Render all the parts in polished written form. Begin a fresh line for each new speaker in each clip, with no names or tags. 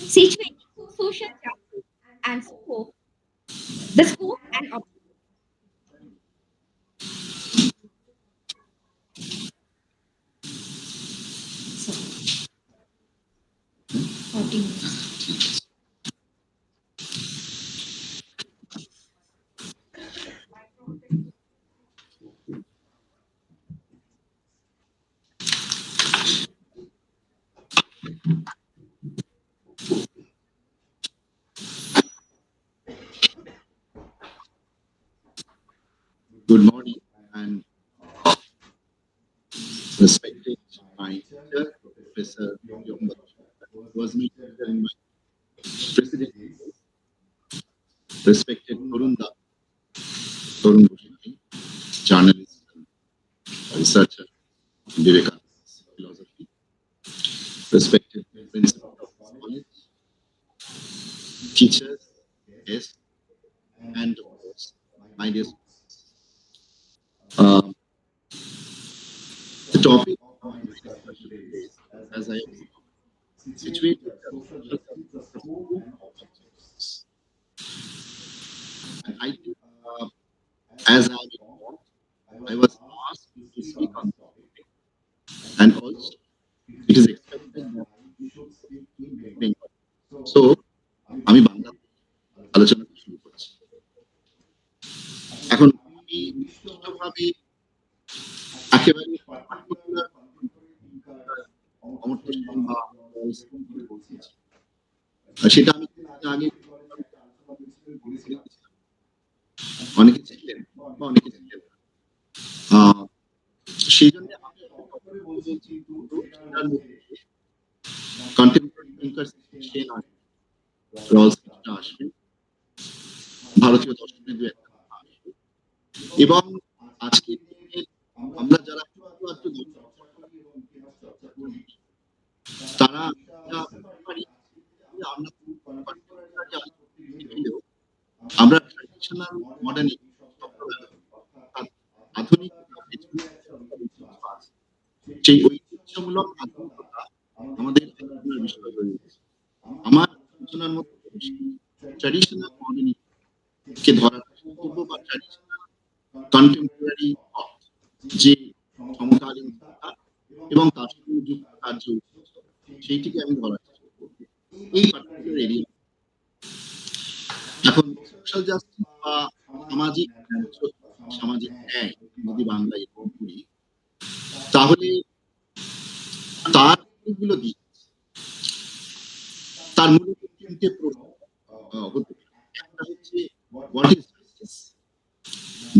situating social justice and scope, the scope and
Good morning and respected my teacher, Professor Yombak, was my teacher in my president, respected Torun Goswami, journalist and researcher in Vivekananda's philosophy, respected principal of this college, teachers, guests, and of course, my dear students. Um, the topic of my discussion today is, as I have situated the social justice, the scope of justice. And I think, uh, as I am informed, I was asked to speak on this topic, and also it is expected that I should speak in Bengali. So আমি বাংলাতে আলোচনা শুরু করছি। এখন আমি নির্দিষ্টভাবে একেবারে particular Amartya Sen বা বলছি, সেটা আমি কিছুদিন আগে বলেছিলাম। অনেকে ছিলেন বা অনেকে ছিলেন না। আহ, সেই জন্য আমি একটা কথা বলছি, কিন্তু সেটার মধ্যে কন্টেম্পোরারি থিঙ্কার্স সেন আসবে, রলস কিছুটা আসবে, ভারতীয় দর্শনের দু একটা কথা আসবে, এবং আজকের দিনে আমরা যারা একটু তারা এটা বুঝতে পারি যে আমরা কন্টেম্পোরারি আলোচনা আমরা ট্র্যাডিশনাল মডার্ন শব্দ ব্যবহার করি। অর্থাৎ আধুনিকতার পেছনে একটা ঐতিহ্য আছে। সেই ঐতিহ্যমূলক আধুনিকতা আমাদের আলোচনার বিষয় হয়ে উঠেছে। আমার আলোচনার মধ্যে ট্র্যাডিশনাল মডার্নিটি কে ধরার চেষ্টা করবো, বা ট্র্যাডিশনাল কন্টেম্পোরারি থট, যে সমকালীন চিন্তা এবং তার সঙ্গে যুক্ত কার্য সেইটিকে আমি ধরার চেষ্টা করবো এই পার্টিকুলার এরিয়া। এখন সোশ্যাল জাস্টিস বা সামাজিক ন্যায্য, সামাজিক ন্যায় যদি বাংলায় এরকম করি, তাহলে তার অনেকগুলো দিক, তার মূলত তিনটে প্রশ্ন হতে পারে। একটা হচ্ছে হোয়াট ইজ জাস্টিস,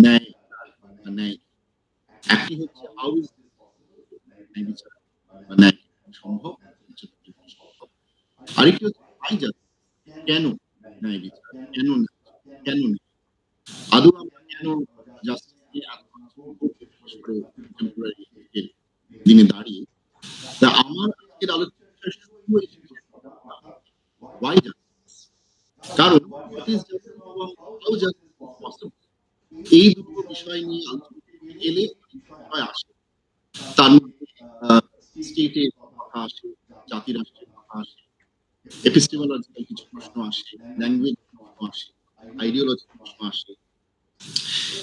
ন্যায় বা ন্যায়। একটি হচ্ছে হাউ ইজ ন্যায় বিচার বা ন্যায় সম্ভব, সম্ভব। আরেকটি হচ্ছে হাই জাস্টিস, কেন ন্যায় বিচার, কেন ন্যায়, কেন ন্যায়, আদৌ আমরা কেন জাস্টিস নিয়ে এত বিশেষ করে কন্টেম্পোরারি দিনে দাঁড়িয়ে। তা আমার আজকের আলোচনাটা শুরু হয়েছে ওয়াই জাস্টিস, কারণ হোয়াট ইজ জাস্টিস এবং হাউ জাস্টিস ইজ পসিবল, এই দুটো বিষয় নিয়ে আলোচনা করতে গেলে বিষয় আসে। তার মধ্যে স্টেটের কথা আসে, জাতি রাষ্ট্রের কথা আসে, এপিস্টেমোলজিক্যাল কিছু প্রশ্ন আসে, ল্যাঙ্গুয়েজ প্রশ্ন আসে, আইডিওলজি প্রশ্ন আসে,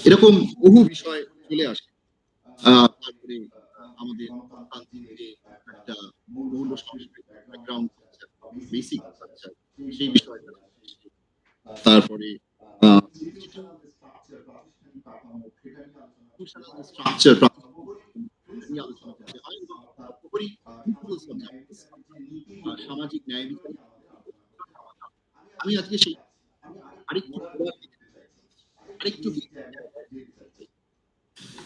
এরকম বহু বিষয় চলে আসে। তারপরে আমাদের গণতান্ত্রিক যে একটা মৌল সংস্কৃতি, ব্যাকগ্রাউন্ড কালচার, বেসিক কালচার, সেই বিষয়টা আসে। তারপরে স্ট্রাকচার নিয়ে আলোচনা করতে হয়, এবং সর্বোপরি প্রিন্সিপালস অফ জাস্টিস, সামাজিক ন্যায় বিচার। আমি আজকে সেই আরেকটু ঘোরার দিকে, আরেকটু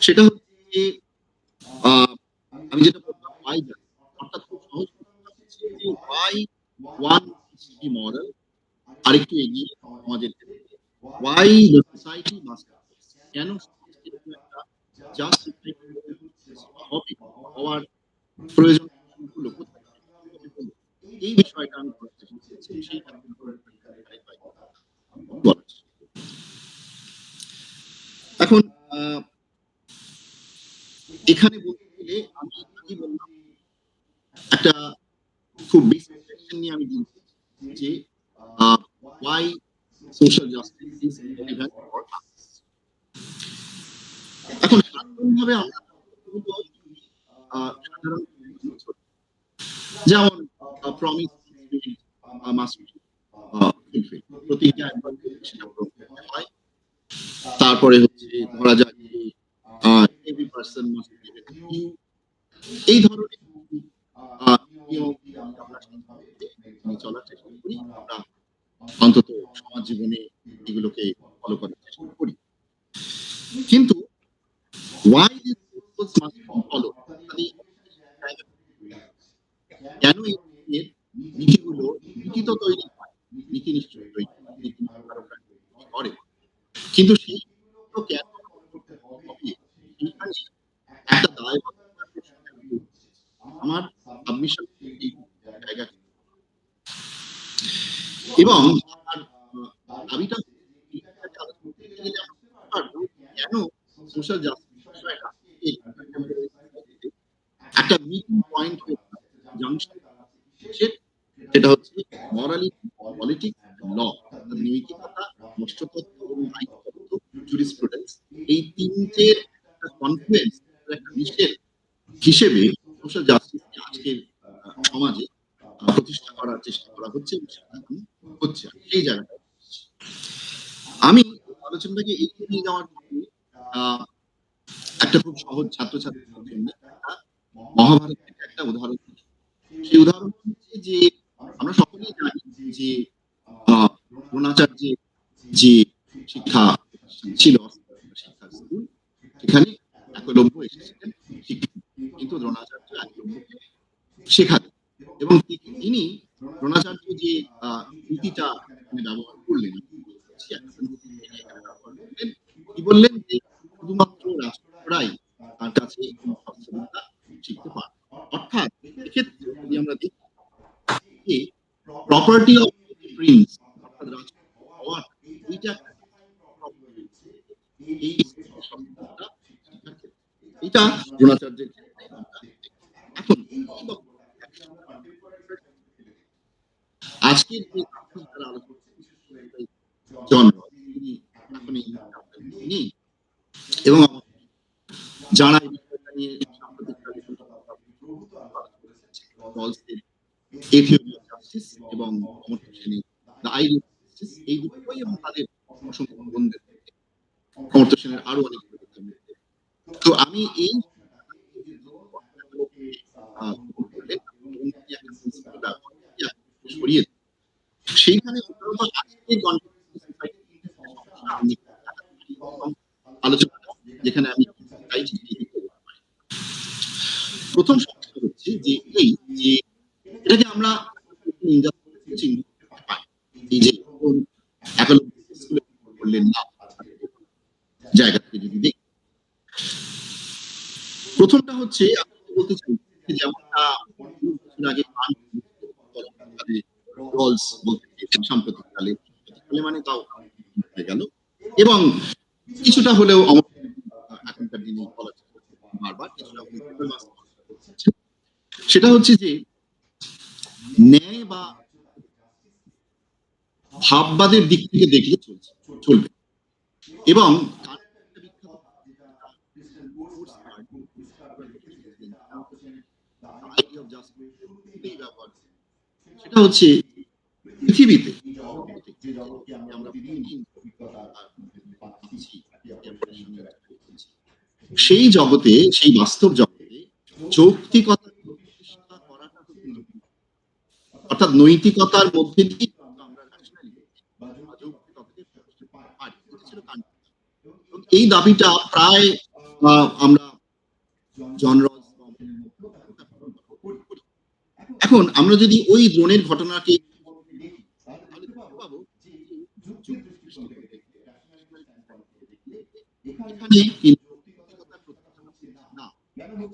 সেটা হচ্ছে আমি যেটা বললাম ওয়াই জাস্টিস, অর্থাৎ খুব সহজ কথা হচ্ছে যে ওয়াই ওয়ান বি মরাল, আরেকটু এগিয়ে আমাদের ক্ষেত্রে ওয়াই দ্য সোসাইটি মাস্ট, কেন সমাজকে এরকম একটা জাস্ট সোসাইটি হবে, হওয়ার প্রয়োজন গুলো কোথায় হবে বলে, এই বিষয়টা আমি বলার চেষ্টা করছি, সেই বলার চেষ্টা করছি। এখন এখানে বলতে গেলে আমি আগে বললাম একটা খুব বেসিক কোয়েশ্চেন নিয়ে আমি বলছি যে why social justice is relevant for us. এখন সাধারণভাবে আমরা কতগুলো সাধারণ নিয়ম ধরি। যেমন প্রমিস মাস্ট ফুলফিল, প্রতিজ্ঞা একবার করলে সেটা পূরণ করতে হয়। তারপরে হচ্ছে ধরা যাক যে every person must give a due, এই ধরনের নিয়ম আমরা সাধারণভাবে মেনে চলার চেষ্টা করি। আমরা অন্তত সমাজ জীবনে এগুলোকে ফলো করার চেষ্টা করি। কিন্তু why these principles must be followed, অর্থাৎ এই জায়গা কেন এই ধরনের নীতিগুলো, নীতি তো তৈরি হয়, নীতি নিশ্চয়ই তৈরি হয়, নীতি নির্ধারকরা তৈরি করে, কিন্তু সেইগুলো কেন করতে হবে সেইখানে একটা দায়বদ্ধতার প্রশ্ন এখানে উঠছে। আমার সাবমিশন এই জায়গা এবং আমার দাবিটা এটাকে আলোচনা করতে গেলে আমরা বুঝতে পারবো কেন সোশ্যাল জাস্টিস বিষয়টা এই contemporary society তে একটা মিটিং পয়েন্ট হয়ে দাঁড়াচ্ছে, জাংশন সে সেটা হচ্ছে মরালিটি, পলিটিক্স এন্ড ল, অর্থাৎ নৈতিকতা, রাষ্ট্রতত্ত্ব এবং আইনতত্ত্ব, জুরিসপ্রুডেন্স, এই তিনটের একটা কনফ্লুয়েন্স, একটা মিশেল হিসেবে সোশ্যাল জাস্টিসকে আজকের সমাজে প্রতিষ্ঠা করার চেষ্টা করা হচ্ছে এবং সেটা এখন হচ্ছে। সেই জায়গাটা আমি আলোচনাটাকে এগিয়ে নিয়ে যাওয়ার জন্য আহ, একটা খুব সহজ ছাত্রছাত্রীদের জন্য একটা মহাভারত থেকে একটা উদাহরণ দিই। সেই উদাহরণ হচ্ছে যে আমরা সকলেই জানি যে দ্রোণাচার্যের যে শিক্ষা প্রতিষ্ঠান ছিল, শিক্ষা স্কুল, সেখানে একলব্য এসেছিলেন শিক্ষা, কিন্তু দ্রোণাচার্য একলব্যকে শেখাতেন এবং তিনি দ্রোণাচার্য যে নীতিটা এখানে ব্যবহার করলেন, কি বললেন যে শুধুমাত্র রাষ্ট্ররাই তার কাছে এই অস্ত্রবিদ্যা শিখতে পারে। অর্থাৎ এক্ষেত্রে যদি আমরা দেখি যে প্রপার্টি অফ প্রিন্স, অর্থাৎ রাষ্ট্র হওয়ার এইটা একটা property, এই অস্ত্রবিদ্যা শিক্ষার ক্ষেত্রে এটা দ্রোণাচার্যের ক্ষেত্রে আমরা দেখি। এখন এই বক্তব্য একসময় আজকের যে যারা আলোচনা করছে, বিশেষ করে জন রস, তিনি এখন এই মুহূর্তে নেই এবং যারা এই বিষয়টা নিয়ে সাম্প্রতিককালে রলসের এ থিওরি অফ জাস্টিস এবং অমর্ত্য সেনের দ্য আইডিয়া অফ জাস্টিস, এই দুটো বই এবং তাদের অসংখ্য প্রবন্ধের মধ্যে অমর্ত্য সেনের আরো অনেক বইয়ের মধ্যে। তো আমি এই সরিয়ে সেইখানে আজকের আলোচনা যেখানে আমি চাইছি প্রথম সমস্যা হচ্ছে যে এই যে এটাকে আমরা এই যে করলেন না জায়গা থেকে যদি দেখি, প্রথমটা হচ্ছে আমি বলতে চাই যেমনটা বছর আগে রলস বলতে সাম্প্রতিককালে মানে তাও হয়ে গেল এবং কিছুটা হলেও এখনকার দিনে বলা বারবার কিছুটা সেটা হচ্ছে যে ন্যায় বা ভাববাদের দিক থেকে দেখলে চলবে এবং সেটা হচ্ছে পৃথিবীতে সেই জগতে, সেই বাস্তব জগতে যৌক্তিকতা প্রতিষ্ঠা করাটা অর্থাৎ নৈতিকতার মধ্যে দিয়ে আমরা এই দাবিটা প্রায় আমরা জনরস এখন আমরা যদি ওই দ্রোণের ঘটনাকে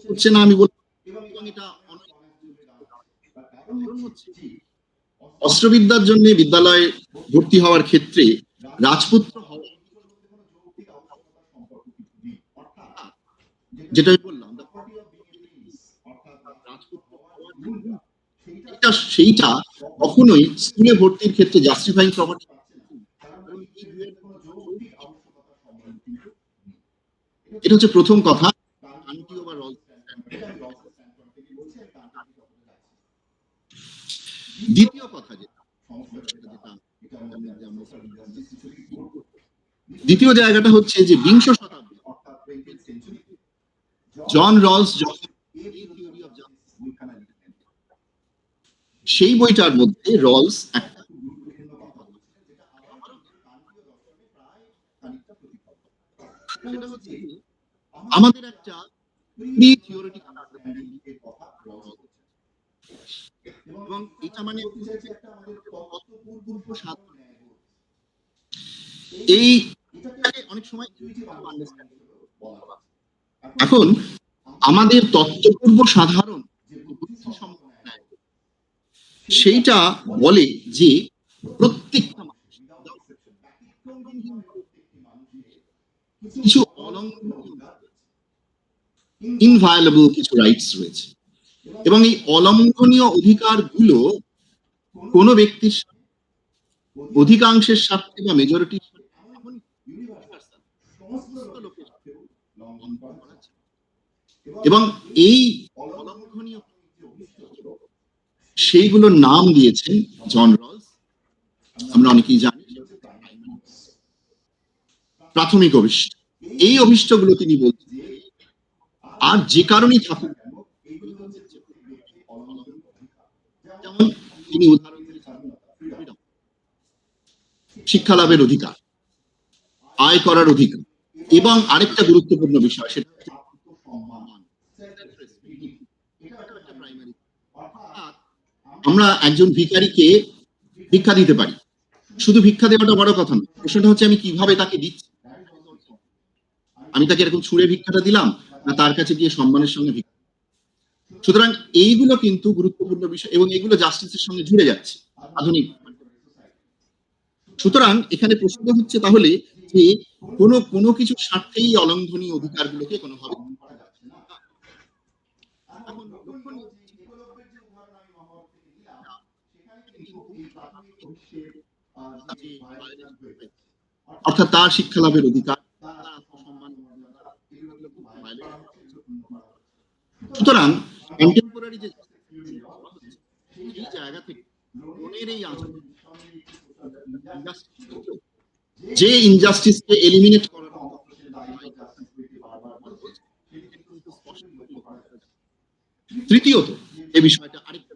হচ্ছে না আমি বলবো এবং এটা অস্ত্রবিদ্যার জন্য বিদ্যালয়ে ভর্তি হওয়ার ক্ষেত্রে রাজপুত্র হওয়া যেটা বললাম সেইটা কখনোই স্কুলে ভর্তির ক্ষেত্রে জাস্টিফাইং প্রপার্টি, কারণ এই দুয়ের কোনো যৌক্তিক আবশ্যকতা সম্বল কিন্তু নেই। এটা হচ্ছে প্রথম কথা, কান্টীয় বা রলস দ্বিতীয় কথা যেটা সমস্যাটা যেটা দ্বিতীয় জায়গাটা হচ্ছে যে বিংশ শতাব্দী জন রলস যখন থিওরি অফ জাস্টিস বইখানা লিখলেন, সেই বইটার মধ্যে রলস একটা সেটা হচ্ছে আমাদের একটা প্রি থিওরিটিক্যাল আন্ডারস্ট্যান্ডিং এর কথা এবং এটা মানে পূর্ব সাধন, এই অনেক সময় এখন আমাদের তত্ত্বপূর্ব সাধারণ সেইটা বলে যে প্রত্যেকটা কিছু অলঙ্ঘনীয় ইনভায়োলেবল কিছু রাইটস রয়েছে এবং এই অলঙ্ঘনীয় অধিকারগুলো কোনো ব্যক্তির অধিকাংশের স্বার্থে বা মেজরিটির এবং এই অলঙ্ঘনীয় সেইগুলোর নাম দিয়েছেন জন রলস। আমরা অনেকেই জানি প্রাথমিক অভিষ্ট। এই অভিষ্টগুলো তিনি বলছেন আর যে কারণেই থাকুক, যেমন তিনি উদাহরণ দিয়েছেন শিক্ষা লাভের অধিকার, আয় করার অধিকার, এবং আরেকটা গুরুত্বপূর্ণ বিষয় সেটা আমরা একজন ভিখারিকে ভিক্ষা দিতে পারি, শুধু ভিক্ষা দেওয়াটা বড় কথা না, প্রশ্নটা হচ্ছে আমি কিভাবে তাকে দিচ্ছি। আমি তাকে এরকম ছুঁড়ে ভিক্ষাটা দিলাম না তার কাছে গিয়ে সম্মানের সঙ্গে ভিক্ষা। সুতরাং এইগুলো কিন্তু গুরুত্বপূর্ণ বিষয় এবং এগুলো জাস্টিসের সঙ্গে জুড়ে যাচ্ছে আধুনিক। সুতরাং এখানে প্রশ্ন হচ্ছে তাহলে যে কোনো কিছু স্বার্থেই অলঙ্ঘনীয় অধিকারগুলোকে কোনোভাবে অর্থাৎ তার শিক্ষা লাভের অধিকার, সুতরাং কন্টেম্পোরারি যে সেই জায়গা থেকে এই যে ইনজাস্টিসকে এলিমিনেট করার তৃতীয়ত এই বিষয়টা আরেকটা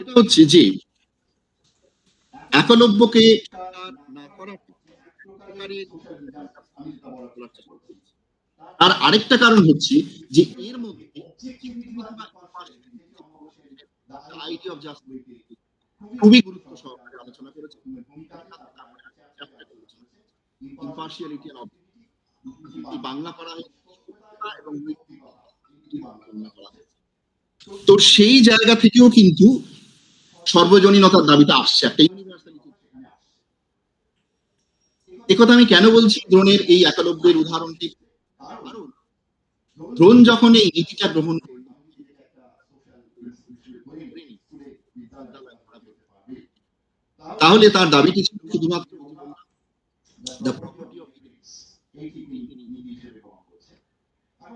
এটা হচ্ছে যে একলব্যকে না করার আর আরেকটা কারণ হচ্ছে যে এর মধ্যে খুবই গুরুত্ব সহকারে আলোচনা করেছে ইম্পার্শিয়ালিটি বাংলা করা হয়েছে এবং তো সেই জায়গা থেকেও কিন্তু সর্বজনীনতার দাবিটা আসছে একটা ইউনিভার্সালিটি। একথা আমি কেন বলছি দ্রোণের এই একলব্যের উদাহরণটি, কারণ দ্রোণ যখন এই নীতিটা গ্রহণ করল তাহলে তার দাবিটি ছিল শুধুমাত্র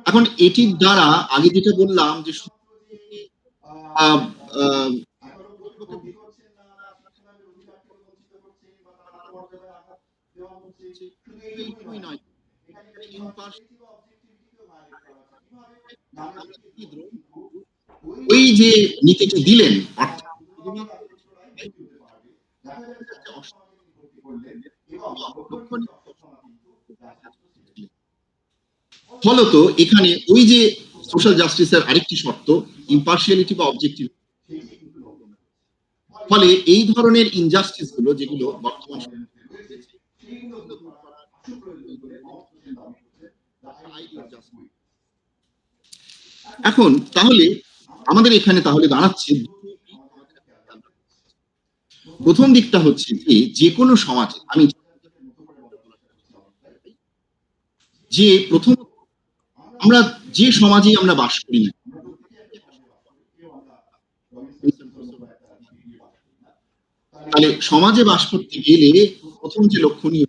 এখন এটির দ্বারা আগে যেটা বললাম যে ওই যে নীতিটি দিলেন ফলত এখানে ওই যে সোশ্যাল জাস্টিসের আরেকটি শর্ত ইম্পার্শিয়ালিটি বা অবজেক্টিভ, ফলে এই ধরনের ইনজাস্টিস গুলো যেগুলো বর্তমান এখন তাহলে আমাদের এখানে তাহলে দাঁড়াচ্ছে প্রথম দিকটা হচ্ছে যে কোনো সমাজে আমি যে প্রথম আমরা যে সমাজে আমরা বাস করি না তাহলে সমাজে বাস করতে গেলে প্রথম যে লক্ষণীয়,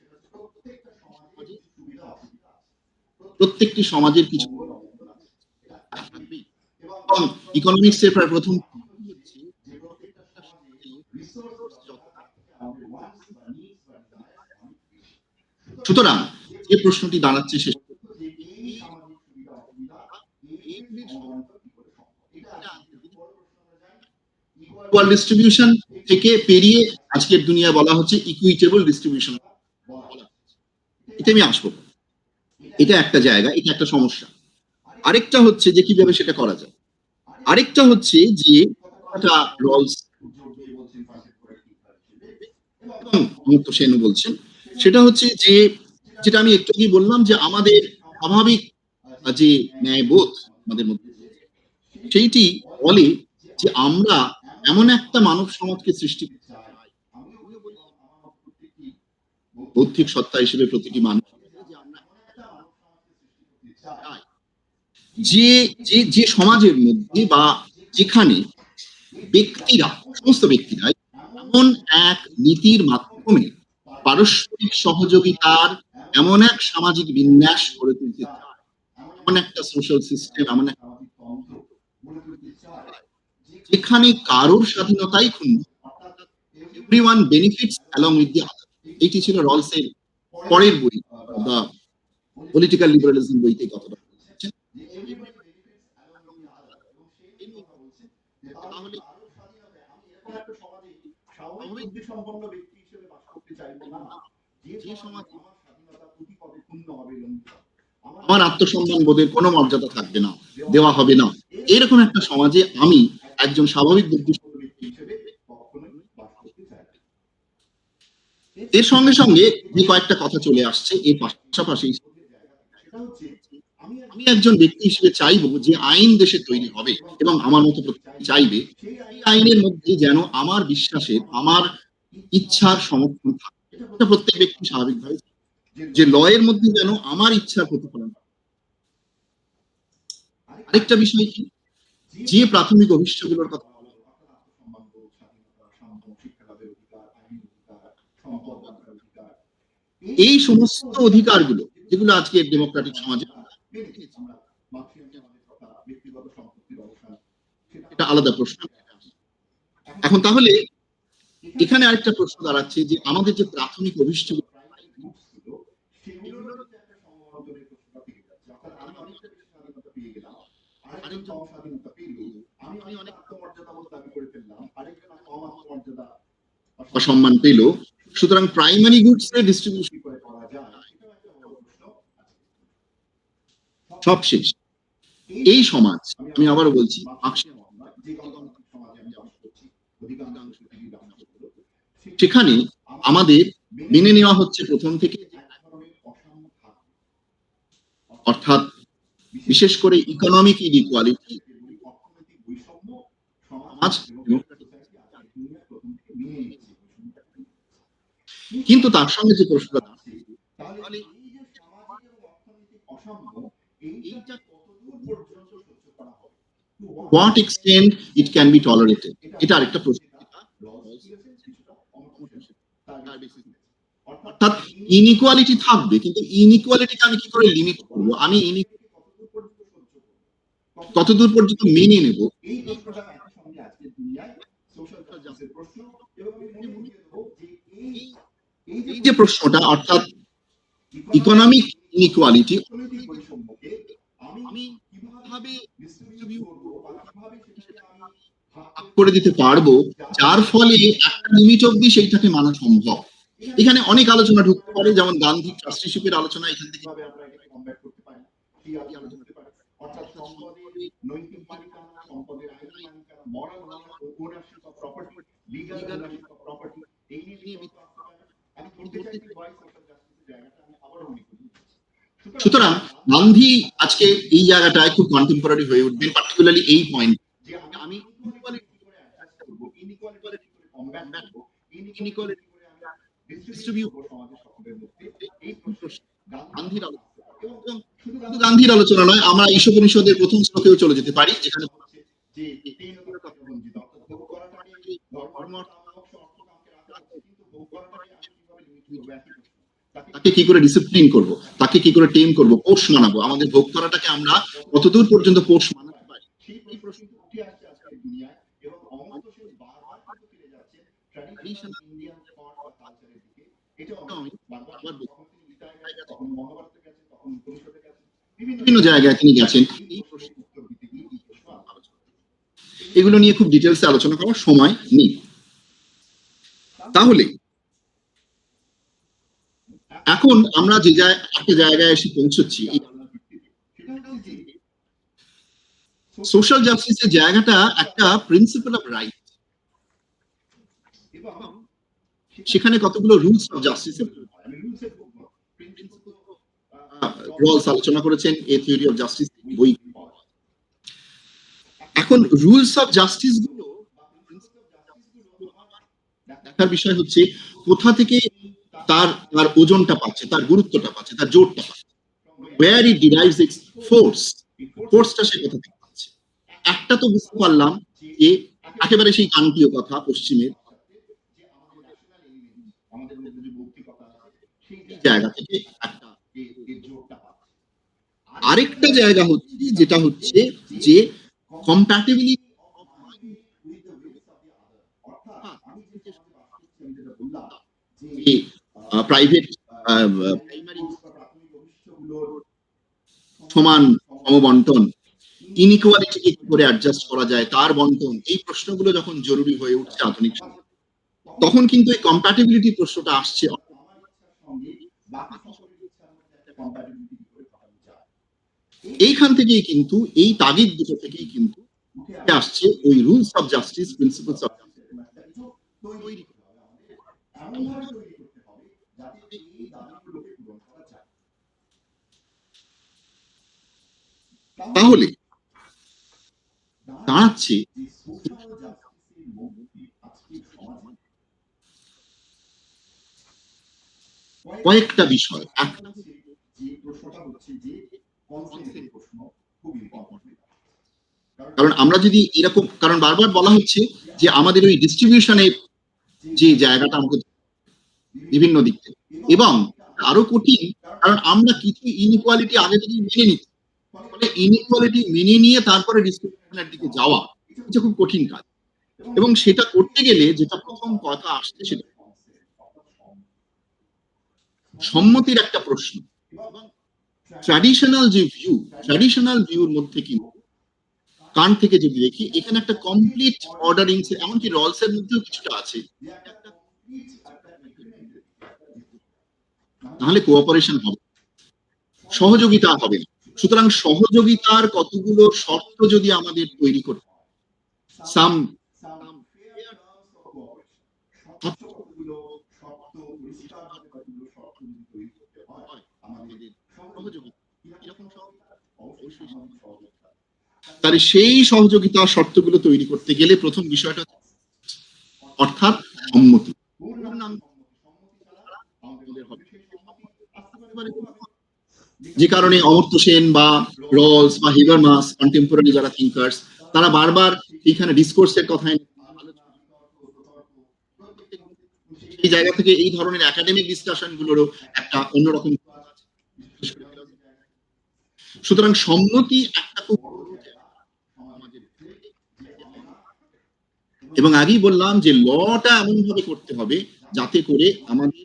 প্রত্যেকটি সমাজের কিছু থাকবেই। এবং ইকোনমিক্স এর প্রায় প্রথম হচ্ছে সুতরাং যে প্রশ্নটি দাঁড়াচ্ছে শেষ ইকুয়াল ডিস্ট্রিবিউশন থেকে পেরিয়ে আজকের দুনিয়া বলা হচ্ছে ইকুইটেবল ডিস্ট্রিবিউশন। এটা আমি আসবো, এটা একটা জায়গা, এটা একটা সমস্যা। আরেকটা হচ্ছে যে কিভাবে সেটা করা যায়। আরেকটা হচ্ছে যে রলস এবং অমর্ত্য সেনও বলছেন, সেটা হচ্ছে যে যেটা আমি একটু আগেই বললাম যে আমাদের স্বাভাবিক যে ন্যায়বোধ আমাদের মধ্যে, সেইটি বলে যে আমরা এমন একটা মানব সমাজকে সৃষ্টি করতে চাই, বৌদ্ধিক সত্তা হিসেবে প্রতিটি মানুষ যে যে যে সমাজের মধ্যে বা যেখানে ব্যক্তিরা, সমস্ত ব্যক্তিরা এমন এক নীতির মাধ্যমে পারস্পরিক সহযোগিতার এমন এক সামাজিক বিন্যাস গড়ে তুলতে চায়, এমন একটা সোশ্যাল সিস্টেম, এমন একটা যেখানে কারোর স্বাধীনতাই ক্ষুণ্ণ, everyone benefits along with the other. এইটি ছিল রলসের পরের বই, দ্য পলিটিক্যাল লিবারালিজম বইতে কথাটা বলছেন। তাহলে যে সমাজ আমার আত্মসম্মান বোধের কোনো মর্যাদা থাকবে না, দেওয়া হবে না, এরকম একটা সমাজে আমি একজন স্বাভাবিক বুদ্ধি এর সঙ্গে সঙ্গে যে কয়েকটা কথা চলে আসছে এর পাশাপাশি আমি একজন ব্যক্তি হিসেবে চাইবো যে আইন দেশে তৈরি হবে এবং আমার মতো চাইবে এই আইনের মধ্যে যেন আমার বিশ্বাসের, আমার ইচ্ছার সমর্থন থাকে। এটা প্রত্যেক ব্যক্তি স্বাভাবিকভাবে যে ল এর মধ্যে যেন আমার ইচ্ছার প্রতিফলন। আরেকটা বিষয় কি, যে প্রাথমিক অভিষ্টগুলোর কথা এই সমস্ত অধিকারগুলো যেগুলো আজকে ডেমোক্রেটিক সমাজে, এটা আলাদা প্রশ্ন। এখন তাহলে এখানে আরেকটা প্রশ্ন দাঁড়াচ্ছে যে আমাদের যে প্রাথমিক অভিষ্ট অসম্মান পেল, সুতরাং প্রাইমারি গুডস এর ডিস্ট্রিবিউশন সব শেষ। এই সমাজ, আমি আবারও বলছি, সেখানে আমাদের মেনে নেওয়া হচ্ছে প্রথম থেকে, অর্থাৎ বিশেষ করে ইকোনমিক ইনইকুয়ালিটি সমাজ, কিন্তু তার সঙ্গে যে প্রশ্নটা what extent it can be tolerated, এটা আরেকটা প্রশ্ন। অর্থাৎ ইনইকুয়ালিটি থাকবে, কিন্তু ইনইকুয়ালিটিকে আমি কি করে লিমিট করবো, আমি কতদূর পর্যন্ত মেনে নেব, এই যে প্রশ্নটা, অর্থাৎ ইকোনমিক ইনইকুয়ালিটি আমি কিভাবে করে দিতে পারবো যার ফলে একটা লিমিট অবধি সেইটাকে মানা সম্ভব। এখানে অনেক আলোচনা ঢুকতে পারে, যেমন গান্ধী ট্রাস্টিশিপের আলোচনা এখান থেকে সুতরাং গান্ধী আজকে এই জায়গাটায় খুব কন্টেম্পোরারি হয়ে উঠবেন, পার্টিকুলারলি এই পয়েন্ট। আমি গান্ধীর আলোচনা নয়, আমরা ঈশোপনিষদের প্রথম শ্লোকেও চলে যেতে পারি, যেখানে তাকে কি করে ডিসিপ্লিন করব, তাকে কি করে টেম করব, পোষ মানাবো, আমাদের ভোগ করাটাকে আমরা কতদূর পর্যন্ত পোষ মানাতে পারি, এই প্রশ্ন উঠে আসছে আজকের দুনিয়ায়। এবং অমর্ত্য সেন বারবার কিন্তু ফিরে যাচ্ছেন ট্র্যাডিশনাল ইন্ডিয়ান থট বা কালচারের দিকে। এটা আমি বারবার কখনো তিনি গীতায় গেছেন, কখনো মহাভারতে গেছেন, কখনো উপনিষদে গেছেন, বিভিন্ন জায়গায় তিনি গেছেন এই প্রশ্নের উত্তর দিতে গিয়ে এই প্রশ্ন আলোচনা। এগুলো নিয়ে খুব ডিটেলসে আলোচনা করার সময় নেই। তাহলে এখন আমরা যে একটা জায়গায় এসে পৌঁছচ্ছি, সোশ্যাল জাস্টিসের জায়গাটা একটা প্রিন্সিপাল অফ রাইট, সেখানে কতগুলো রুলস অফ জাস্টিসের রলস আলোচনা করেছেন এ থিওরি অফ জাস্টিস বই। এখন রুলস অফ জাস্টিস গুলো দেখার বিষয় হচ্ছে কোথা থেকে তার ওজনটা পাচ্ছে, তার গুরুত্বটা পাচ্ছে, তার জোরটা পাচ্ছে, where it derives its force, ফোর্সটা সে কোথা থেকে পাচ্ছে। একটা তো বুঝতে পারলাম যে একেবারে সেই কান্তীয় কথা পশ্চিমের জায়গা থেকে একটা আরেকটা জায়গা হচ্ছে যেটা হচ্ছে যে কম্প্যাটিবিলিটি প্রাইভেট প্রাইমারি সমান সমবন্টন, ইনইকুয়ালিটিকে কি করে অ্যাডজাস্ট করা যায়, তার বন্টন, এই প্রশ্নগুলো যখন জরুরি হয়ে উঠছে আধুনিক সময়ে, তখন কিন্তু এই কম্প্যাটিবিলিটি প্রশ্নটা আসছে। এইখান থেকেই কিন্তু এই তাগিদ দুটো থেকেই কিন্তু আসছে ওই rules of justice, principles of তৈরি। তাহলে দাঁড়াচ্ছে কয়েকটা বিষয়। কারণ আমরা যদি এরকম, কারণ বারবার বলা হচ্ছে যে আমাদের ওই ডিস্ট্রিবিউশনের যে জায়গাটা আমাদের বিভিন্ন দিক থেকে, এবং আরো কঠিন কারণ আমরা কিছু ইনইকুয়ালিটি আগে থেকে মেনে নিচ্ছি, ফলে ইনইকুয়ালিটি মেনে নিয়ে তারপরে ডিস্ট্রিবিউশনের দিকে যাওয়া এটা খুব কঠিন কাজ। এবং সেটা করতে গেলে যেটা প্রথম কথা আসছে সেটা সম্মতির একটা প্রশ্ন। ট্র্যাডিশনাল যে ভিউ, ট্র্যাডিশনাল ভিউর মধ্যে কিন্তু কান থেকে যদি দেখি এখানে একটা কমপ্লিট অর্ডারিং, এমনকি রলস এর মধ্যেও কিছুটা আছে, নাহলে কোঅপারেশন হবে, সহযোগিতা হবে না। সুতরাং সহযোগিতার কতগুলো শর্ত যদি আমাদের তৈরি করতে, সাম তাহলে সেই সহযোগিতা শর্তগুলো তৈরি করতে গেলে প্রথম বিষয়টা অর্থাৎ সম্মতি। যে কারণে অমর্ত্য সেন বা রলস বা হেবারমাস কন্টেম্পোরারি যারা থিঙ্কার্স, তারা বারবার এইখানে ডিসকোর্সের কথায় এই জায়গা থেকে এই ধরনের একাডেমিক ডিসকাশন গুলোরও একটা অন্যরকম। সুতরাং সম্মতি একটা খুব, এবং আগেই বললাম যে লটা এমন ভাবে করতে হবে যাতে করে আমাদের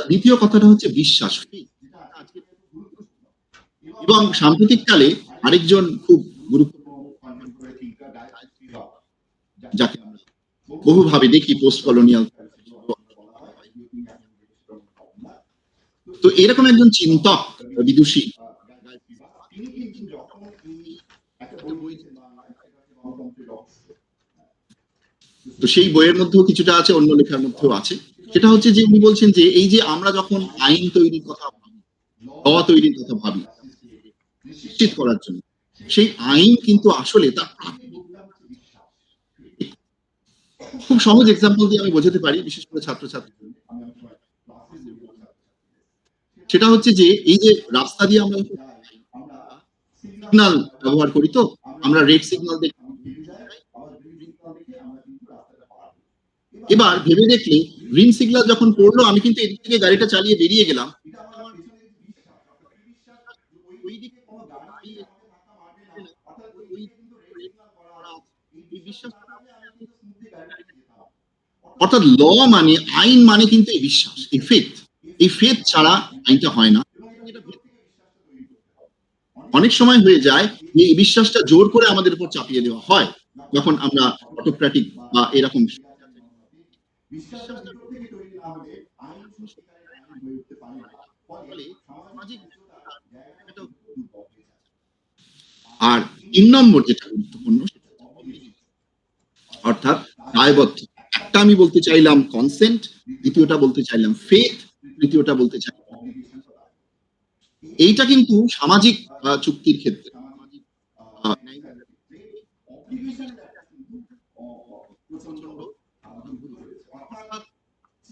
দ্বিতীয় কথাটা হচ্ছে বিশ্বাস। এবং সাম্প্রতিককালে আরেকজন খুব গুরুত্বপূর্ণ যাকে আমরা বহুভাবে দেখি পোস্ট কলোনিয়াল, তো এরকম একজন চিন্তক বিদুষী, তো সেই বইয়ের মধ্যেও কিছুটা আছে, অন্য লেখার মধ্যেও আছে। সেটা হচ্ছে যে উনি বলছেন যে এই যে আমরা যখন আইন তৈরির কথা ভাবি, ল তৈরির কথা ভাবি নিশ্চিত করার জন্য, সেই আইন কিন্তু আসলে তার খুব সহজ এক্সাম্পল দিয়ে আমি বোঝাতে পারি, বিশেষ করে ছাত্রছাত্রী। সেটা হচ্ছে যে এই যে রাস্তা দিয়ে আমরা সিগন্যাল ব্যবহার করি, তো আমরা রেড সিগন্যাল দেখি, এবার ভেবে দেখলে গ্রিন সিগন্যাল যখন পড়লো আমি কিন্তু এদিক থেকে গাড়িটা চালিয়ে বেরিয়ে গেলাম, আমার ওই দিক থেকে কোনো গাড়ি আসবে না, ওই red করা আছে, এই বিশ্বাসটা গাড়িটা, অর্থাৎ ল মানে আইন মানে কিন্তু এই বিশ্বাস, এই ফেথ, এই ফেথ ছাড়া আইনটা হয় না। অনেক সময় হয়ে যায় যে এই বিশ্বাসটা জোর করে আমাদের উপর চাপিয়ে দেওয়া হয় যখন আমরা অটোক্রেটিক বা এরকম বিশ্বাসটা ফলে সামাজিক ন্যায়টাও দুর্বল হয়ে যায়। আর ৩ নম্বর যেটা গুরুত্বপূর্ণ সেটা হচ্ছে obligation, অর্থাৎ দায়বদ্ধ। একটা আমি বলতে চাইলাম কনসেন্ট, দ্বিতীয়টা বলতে চাইলাম ফেথ, তৃতীয়টা বলতে চাই এইটা কিন্তু সামাজিক চুক্তির ক্ষেত্রে, সামাজিক অর্থাৎ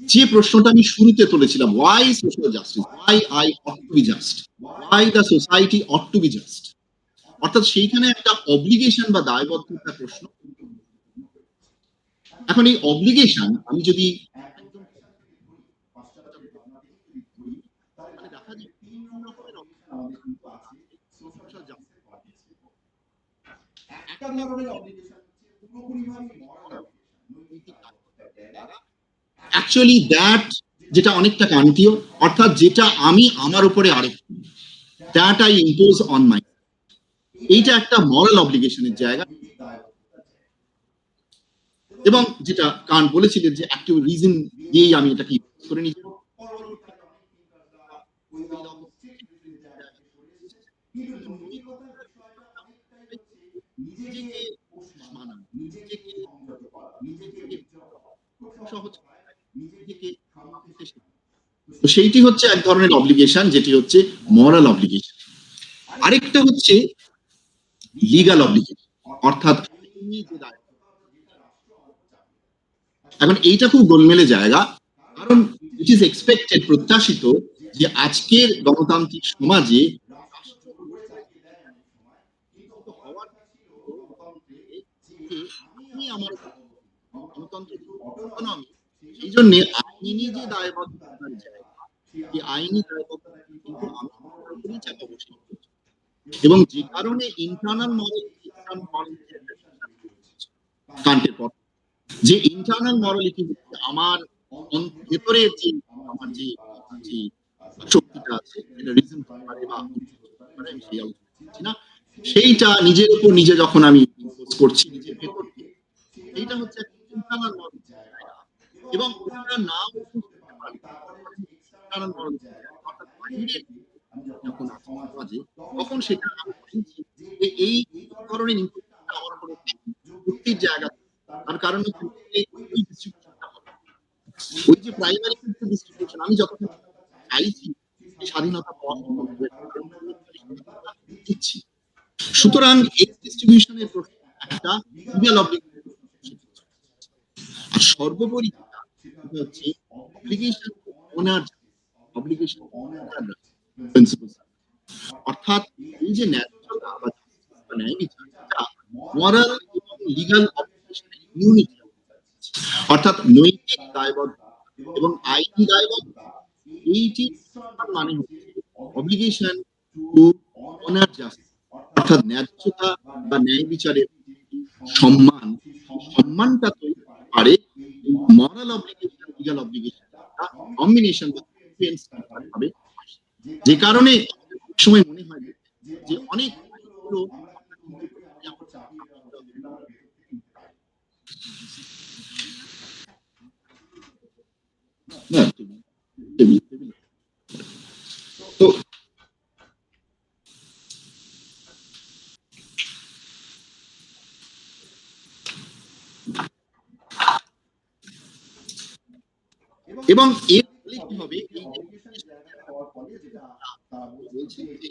যে প্রশ্নটা আমি শুরুতে তুলেছিলাম, why social justice, why I ought to be just, why the society ought to be just, অর্থাৎ সেইখানে একটা অব্লিগেশন বা দায়বদ্ধতার প্রশ্ন। এখন এই অব্লিগেশন আমি যদি দেখা যায় ৩ রকমের একটা ধরনের অব্লিগেশন অ্যাকচুয়ালি দ্যাট, যেটা অনেকটা কান্তীয়, অর্থাৎ যেটা আমি আমার উপরে আরোপ করি, that I impose on my, এইটা একটা মরাল অব্লিগেশনের জায়গা। এবং যেটা কান্ট বলেছিলেন যে অ্যাক্টিভ রিজন দিয়েই আমি এটাকে করে নিই, নিজেকে মানানো, নিজেকে সহজ, নিজেকে তো সেইটি হচ্ছে এক ধরনের অব্লিগেশন, যেটি হচ্ছে মরাল অব্লিগেশন। আরেকটা হচ্ছে লিগাল অব্লিগেশন, অর্থাৎ আইনি যে দায়। এখন এইটা খুব গোলমেলে জায়গা, কারণ ইট ইজ এক্সপেক্টেড, প্রত্যাশিত যে আজকের গণতান্ত্রিক সমাজে আমি আমার গণতন্ত্র অটোনমি, সেই জন্য আইনি যে দায়বদ্ধতার জায়গা, এই আইনি দায়বদ্ধতা কিন্তু আমি আমার উপরেই চাপা বসিয়ে দিয়েছি। এবং যে কারণে ইন্টারনাল মরালিটি, কান্টের পর যে ইন্টারনাল মরালিটি হচ্ছে আমার ভেতরের যে আমার যে যে শক্তিটা আছে, সেটা রিজন হতে পারে বা আমি সেই আলোচনা করছি না, সেইটা নিজের উপর নিজে যখন আমি ইম্পোজ করছি নিজের ভেতর থেকে, এইটা হচ্ছে একটা ইন্টারনাল মরালিটি জায়গা। এবং ওটা নাও হতে পারে ইন্টারনাল মরালিটি জায়গা, অর্থাৎ বাইরের যখন আছে সমাজে, তখন সেটা আমি শুনছি যে এই ধরনের ইম্পোজিশনটা আমার উপরে যুক্তির জায়গা। তার কারণ হচ্ছে ওই ডিস্ট্রিবিউশনটা হবে, ওই যে প্রাইমারি ডিস্ট্রিবিউশন আমি যতক্ষণ চাইছি স্বাধীনতা পাওয়া সম্ভব হবে, কারণ দিচ্ছি। সুতরাং এই ডিস্ট্রিবিউশনের প্রশ্ন একটা লিগ্যাল অব্লিগেশন, আর সর্বোপরি যেটা হচ্ছে অব্লিগেশন ওনার, অব্লিগেশন প্রিন্সিপাল, অর্থাৎ এই যে ন্যায্যতা বা ন্যায় বিচার, মরাল এবং লিগাল অব্লিগেশনের ইউনিটি, অর্থাৎ নৈতিক দায়বদ্ধতা এবং আইনি দায়বদ্ধতা, এইটি মানে হচ্ছে অব্লিগেশন টু অনার জাস্টিস, অর্থাৎ ন্যায্যতা বা ন্যায় বিচারের সম্মান, সম্মানটা তৈরি করতে পারে মরাল অব্লিগেশন, লিগাল অব্লিগেশন কম্বিনেশন বা হবে। যে কারণে সময় মনে হয় যে অনেক তো এবং এর ফলে কি হবে, এই বলছেন যে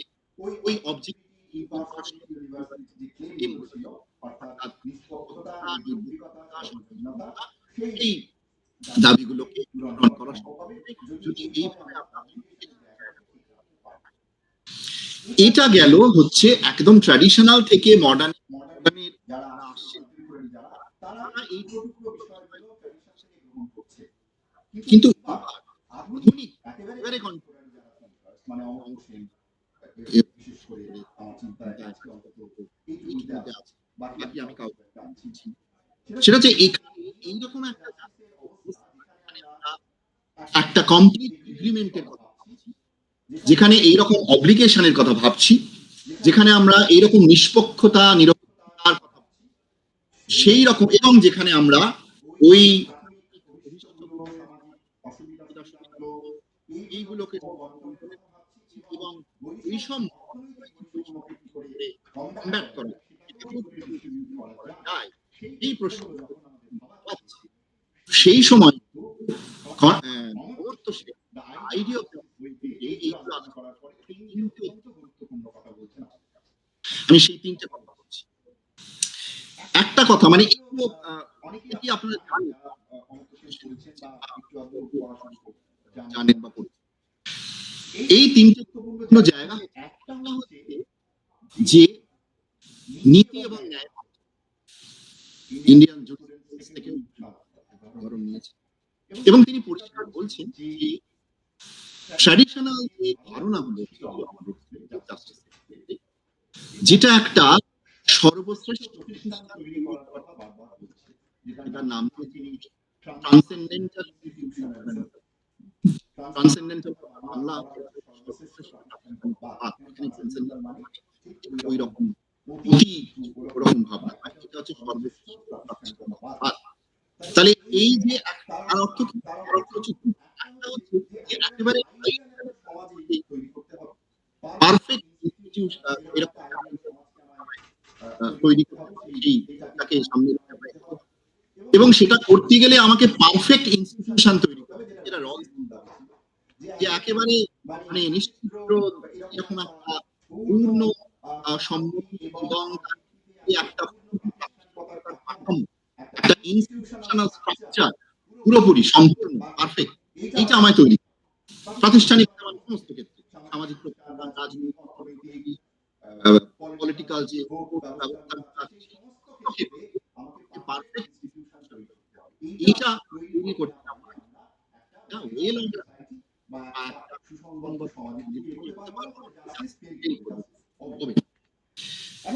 ওই অবজেক্টিভ এই দাবিগুলোকে পূরণ করা সম্ভব হবে যদি এইভাবে আমরা এটা গেল হচ্ছে একদম ট্র্যাডিশনাল থেকে মডার্নের যারা আসছেন, তারা এই কিন্তু এবার আধুনিক একেবারে বাকি আমি কাউকে বলছি না। সেটা হচ্ছে এখানে এইরকম একটা মানে আমরা একটা কমপ্লিট এগ্রিমেন্টের কথা ভাবছি, যেখানে এইরকম অব্লিগেশনের কথা ভাবছি, যেখানে আমরা এইরকম নিষ্পক্ষতা নিরপেক্ষতার কথা ভাবছি, সেই রকম, এবং যেখানে আমরা ওই এইগুলোকে এবং বৈষম্য করে কমব্যাট করা যায়, এই প্রশ্ন পাচ্ছি। সেই সময় অমর্ত্য সেন আইডিয়া এইগুলো আলোচনা করার পরে আমি সেই তিনটে কথা বলছি। একটা কথা মানে একটু অনেকেই আপনারা জানেন বা পড়ছেন, এই তিনটে গুরুত্বপূর্ণ জায়গা একটা হচ্ছে যে নীতি এবং ন্যায় ইন্ডিয়ান জুডিশিয়ারি থেকে উদাহরণ নিয়েছে, এবং তিনি পরিষ্কার বলছেন যে ট্র্যাডিশনাল যে ধারণাগুলো ছিল আমাদের জাস্টিস, যেটা একটা সর্বশ্রেষ্ঠ যেটার নাম ট্রান্সেন্ডেন্টাল বাংলা ওই রকম ওরকম ভাবনা, এটা হচ্ছে সর্বশ্রেষ্ঠ। তাহলে এই যে তার অর্থ কি? তার অর্থ হচ্ছে একেবারে পারফেক্ট ইনস্টিটিউশন এরকম তৈরি করতে সামনে, এবং সেটা করতে গেলে আমাকে পারফেক্ট ইনস্টিটিউশন তৈরি করতে হবে, যেটা রল যে একেবারে মানে নিশ্চিত এরকম একটা পূর্ণ সম্মতি এবং একটা একটা ইনস্টিটিউশনাল স্ট্রাকচার পুরোপুরি সম্পূর্ণ পারফেক্ট, এইটা আমায় তৈরি প্রাতিষ্ঠানিক সমস্ত ক্ষেত্রে, সামাজিক রাজনীতি, পলিটিক্যাল যে পারফেক্ট এইটা তৈরি করতে ওয়েল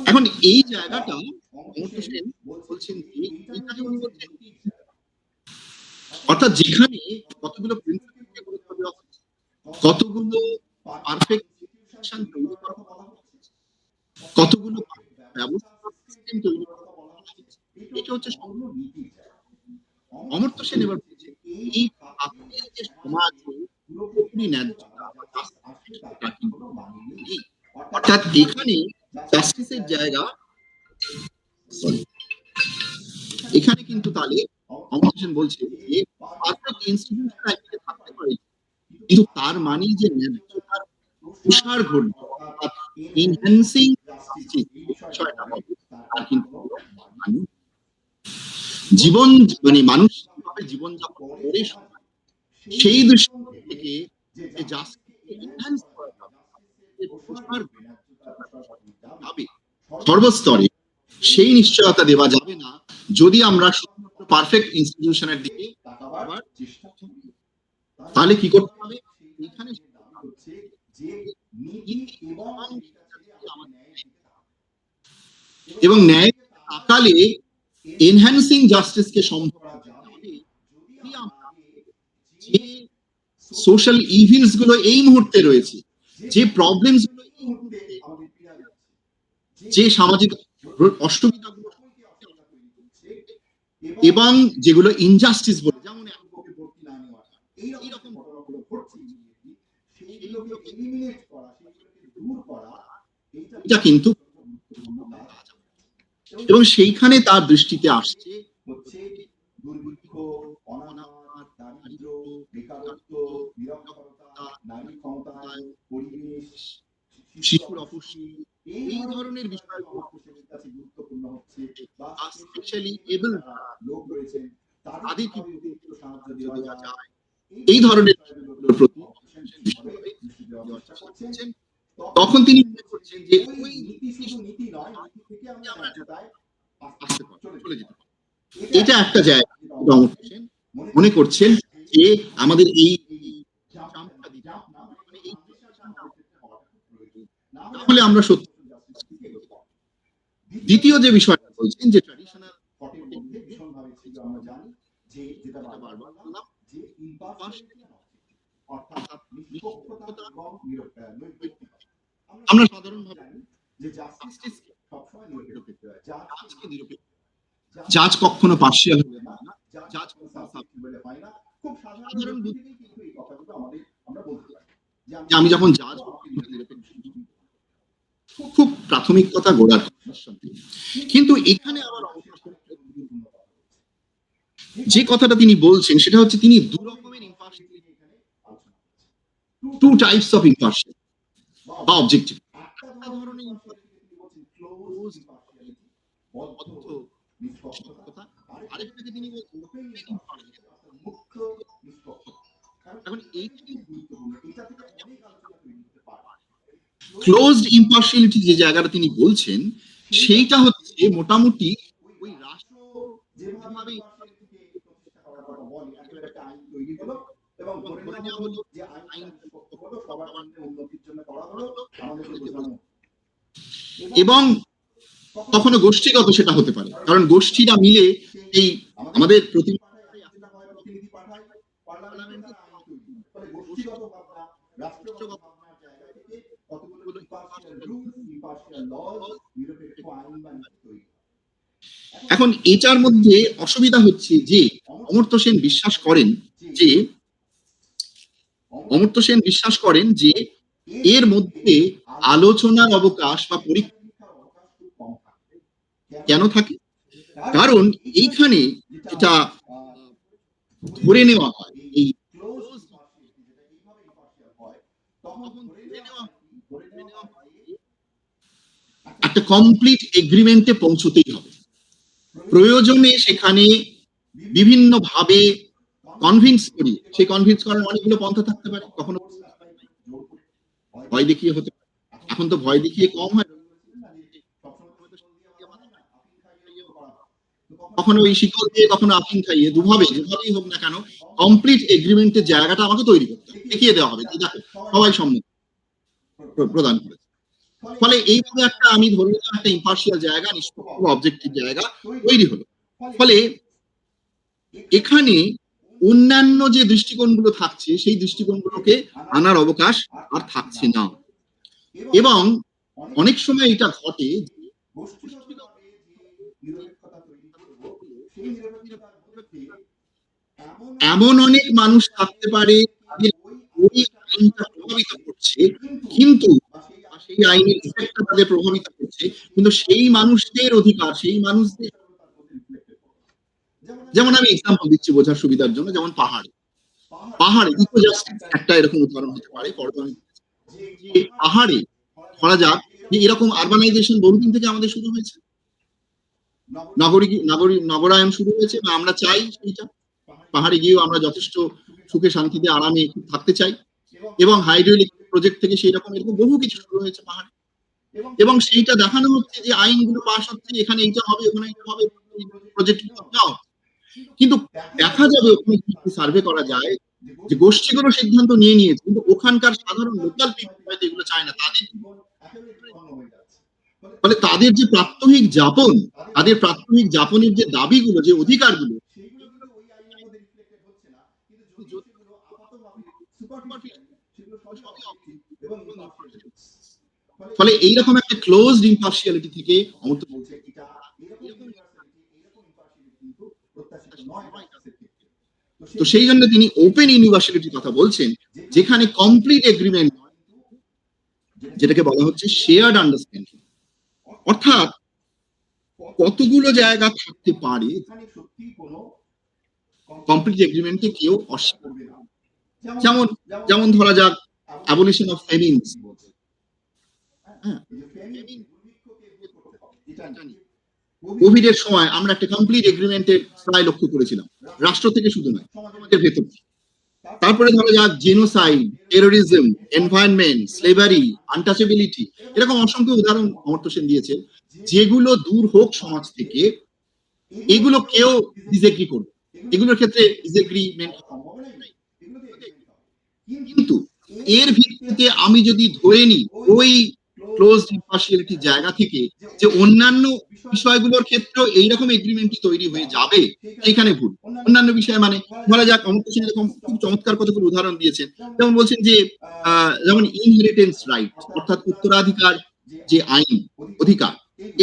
এখন এই জায়গাটা অমর্ত্য সেন বলছেন যে এইটাকে উনি বলছেন, অর্থাৎ যেখানে কতগুলো প্রিন্সিপালকে গুরুত্ব দেওয়া হচ্ছে, কতগুলো পারফেক্ট ইনস্টিটিউশন তৈরি করা হচ্ছে, কতগুলো ব্যবস্থা সিস্টেম তৈরি করা হচ্ছে, এটা হচ্ছে সম্পূর্ণ নীতির জায়গা। অমর্ত্য সেন এবার বলছেন এই আজকের যে সমাজে পুরোপুরি ন্যায্যতা বা জাস্টিসটা কিন্তু নেই, অর্থাৎ এখানে জাস্টিসের জায়গা, এখানে কিন্তু তাহলে অমর্ত্য সেন বলছে যে পারফেক্ট ইনস্টিটিউশন একদিকে থাকতে পারে, কিন্তু তার মানে যে ন্যায্যতার প্রসার ঘটবে, অর্থাৎ এনহ্যান্সিং জাস্টিস বিষয়টা হবে, তার কিন্তু মানে জীবন মানে মানুষ কিভাবে জীবনযাপন করে সেই দৃষ্টি থেকে যে জাস্টিস এনহ্যান্স করা যাবে, প্রসার যাবে সর্বস্তরে, সেই নিশ্চয়তা দেওয়া যাবে না যদি আমরা শুধুমাত্র পারফেক্ট ইনস্টিটিউশনের দিকে তাকাবার চেষ্টা করি। তাহলে কি করতে হবে? এখানে হচ্ছে যে নীতি এবং ন্যায় তাকালে এনহ্যান্সিং জাস্টিসকে সম্ভব যাবে যদি আমরা যে সোশ্যাল ইভিলস গুলো এই মুহূর্তে রয়েছে, যে প্রবলেমস গুলো এই মুহূর্তে, যে সামাজিক অসুবিধাগুলো এবং যেগুলো ইনজাস্টিস বলে, যেমন এইরকম এটা কিন্তু, এবং সেইখানে তার দৃষ্টিতে আসছে হচ্ছে দুর্ভিক্ষ, অনাহার, দারিদ্র, বেকারত্ব, নিরক্ষরতা, নারী ক্ষমতায়ন, পরিবেশ, শিশুর অপুষ্টি, এই ধরনের বিষয়গুলো গুরুত্বপূর্ণ হচ্ছে, বা স্পেশালি এবল লোক রয়েছেন তাদের কিভাবে সাহায্য দেওয়া যায়, এই ধরনের প্রতি তখন তিনি মনে করছেন যে ওই নীতি শুধু নীতি নয়, নীতি থেকে আমরা ন্যায্যতায় আসতে পারি, চলে যেতে পারি। এটা একটা জায়গা যেটা অমর হোসেন মনে করছেন যে আমাদের এই জাম্পটা দিতে হবে, মানে এই ট্রানজিশনটা না হলে আমরা সত্যি। দ্বিতীয় যে বিষয়টা বলছেন যে ট্র্যাডিশনাল মধ্যে ভীষণভাবে ছিল, আমরা জানি যে যেটা বারবার বললাম যে impartiality, অর্থাৎ নিষ্পক্ষতা এবং নৈতিকতা। আমরা সাধারণভাবে জানি যে জাস্টিস সবসময় নিরপেক্ষ হয়, জাজকে নিরপেক্ষ, জাজ কখনো পার্শিয়াল হতে পারে না, জাজ কখনো সাবজেক্টিভ হয় না। খুব সাধারণ বুদ্ধি থেকেই কিন্তু এই কথাগুলো আমাদের আমরা বলতে পারি যে আমি যখন জাজ নিরপেক্ষ, খুব প্রাথমিক কথা, গোড়ার কথা। কিন্তু এখানে আবার যে কথাটা তিনি বলছেন সেটা হচ্ছে তিনি দু রকমের impartiality, two types of impartial বা অবজেক্টিভ। একটা ধরনের ইম্পার্শিয়ালিটি বলছেন ক্লোজ ইম্পার্শিয়ালিটি, বদ্ধ নিষ্পক্ষতা, আরেকটাকে তিনি বলছেন ওপেন ইম্পার্শিয়ালিটি, মুক্ত নিষ্পক্ষতা। এখন এইটাই গুরুত্বপূর্ণ, এটা থেকে অনেক আলোচনা তৈরি হতে পারে। ক্লোজড ইম্পার্শিয়ালিটি যে জায়গাটা তিনি বলছেন সেইটা হচ্ছে মোটামুটি ওই রাষ্ট্র যেভাবে প্রতিষ্ঠা করার কথা বলে, একটা আইন তৈরি হলো এবং ধরে নেওয়া হলো যে আইন হলো সবার উন্নতির জন্য করা হলো, আমাদেরকে বোঝানো। এবং কখনো গোষ্ঠীগত সেটা হতে পারে, কারণ গোষ্ঠীরা মিলে এই আমাদের প্রতিনিধি পাঠায় পার্লামেন্টে, গোষ্ঠীগত ভাবনা, রাষ্ট্রগত ভাবনার জায়গা থেকে কতগুলো ইম্পার্শিয়াল রুলস, ইম্পার্শিয়াল লজ, নিরপেক্ষ আইন বা নীতি তৈরি। এখন এটার মধ্যে অসুবিধা হচ্ছে যে অমর্ত্য সেন বিশ্বাস করেন যে এর মধ্যে আলোচনার অবকাশ বা পরীক্ষার অবকাশ খুব কম থাকে। কেন থাকে? কারণ এইখানে যেটা ধরে নেওয়া হয়, এই ক্লোজ একটা কমপ্লিট এগ্রিমেন্টে পৌঁছতেই হবে। প্রয়োজনে সেখানে বিভিন্ন ভাবে কনভিন্স করি, সেই কনভিন্স করার অনেকগুলো পন্থা থাকতে পারে, কখনো ভয় দেখিয়ে হতে পারে। এখন তো ভয় দেখিয়ে কম হয়, কখনো ওই শিকল দিয়ে, কখনো আফিং খাইয়ে, দুভাবেই হোক না কেন কমপ্লিট এগ্রিমেন্টের জায়গাটা আমাকে তৈরি করতে হবে, দেখিয়ে দেওয়া হবে দেখো সবাই সম্মত প্রদান করেছে। ফলে এইভাবে একটা আমি ধরে নিলাম একটা ইম্পার্শিয়াল জায়গা, নিষ্পক্ষ অবজেক্টিভ জায়গা তৈরি হলো। ফলে এখানে অন্যান্য যে দৃষ্টিকোণগুলো থাকছে সেই দৃষ্টিকোণগুলোকে আনার অবকাশ আর থাকছে না। এবং অনেক সময় এটা ঘটে এমন অনেক মানুষ থাকতে পারে ওই আইনটা প্রভাবিত করছে, কিন্তু সেই আইনের ইফেক্টটা তাদের প্রভাবিত করছে, কিন্তু সেই মানুষদের অধিকার, সেই মানুষদের, যেমন আমি এক্সাম্পল দিচ্ছি বোঝার সুবিধার জন্য, যেমন পাহাড়ে ইকো জাস্টিস একটা এরকম উদাহরণ হতে পারে। যে পাহাড়ে ধরা যাক যে এরকম আরবানাইজেশন বহুদিন থেকে আমাদের শুরু হয়েছে, নগরায়ন শুরু হয়েছে, বা আমরা চাই সেইটা পাহাড়ে গিয়েও আমরা যথেষ্ট সুখে শান্তিতে আরামে থাকতে চাই, এবং হাইড্রোইলেকট্রিক প্রজেক্ট থেকে সেই রকম এরকম বহু কিছু শুরু হয়েছে পাহাড়ে, এবং সেইটা দেখানো হচ্ছে যে আইনগুলো পাস হচ্ছে, এখানে এইটা হবে, ওখানে এইটা হবে, প্রজেক্ট যাও। কিন্তু দেখা যাবে ওখানে সার্ভে করা যায় যে গোষ্ঠীগুলো সিদ্ধান্ত নিয়ে নিয়েছে, কিন্তু ওখানকার সাধারণ লোকাল পিপল হয়তো এগুলো চায় না। ফলে তাদের যে প্রাত্যহিক যাপনের যে দাবিগুলো, যে অধিকারগুলো, ফলে এইরকম একটা ক্লোজড ইম্পার্শিয়ালিটি থেকে অমর্ত্য বলছে এটা তো সেই জন্য তিনি ওপেন ইউনিভার্সিটির কথা বলছেন, যেখানে কমপ্লিট এগ্রিমেন্ট, যেটাকে বলা হচ্ছে শেয়ার্ড আন্ডারস্ট্যান্ডিং। অর্থাৎ কতগুলো জায়গা থাকতে পারে কমপ্লিট এগ্রিমেন্টে কেউ অস্বীকার করবে না। যেমন ধরা যাক অ্যাবলিশন অফ ফেমিনস। কোভিডের সময় আমরা একটা কমপ্লিট এগ্রিমেন্টের প্রায় লক্ষ্য করেছিলাম, রাষ্ট্র থেকে শুধু নয়, সমাজের ভেতর। তারপরে ধরা যাক genocide, terrorism, environment, slavery, untouchability, এরকম অসংখ্য উদাহরণ অমর্ত্য সেন দিয়েছেন, যেগুলো দূর হোক সমাজ থেকে, এগুলো কেউ ডিসএগ্রি করবে, এগুলোর ক্ষেত্রে ডিসএগ্রিমেন্ট নাই। কিন্তু এর ভিত্তিতে আমি যদি ধরে নিই ওই ক্লোজড ইম্পার্শিয়ালিটি জায়গা থেকে যে অন্যান্য বিষয়গুলোর ক্ষেত্রেও এইরকম এগ্রিমেন্টই তৈরি হয়ে যাবে, সেখানে ভুল। অন্যান্য বিষয় মানে ধরা যাক অমর্ত্য সেন এরকম খুব চমৎকার কতগুলো উদাহরণ দিয়েছেন, যেমন বলছেন যে যেমন ইনহেরিটেন্স রাইট, অর্থাৎ উত্তরাধিকার যে আইন, অধিকার,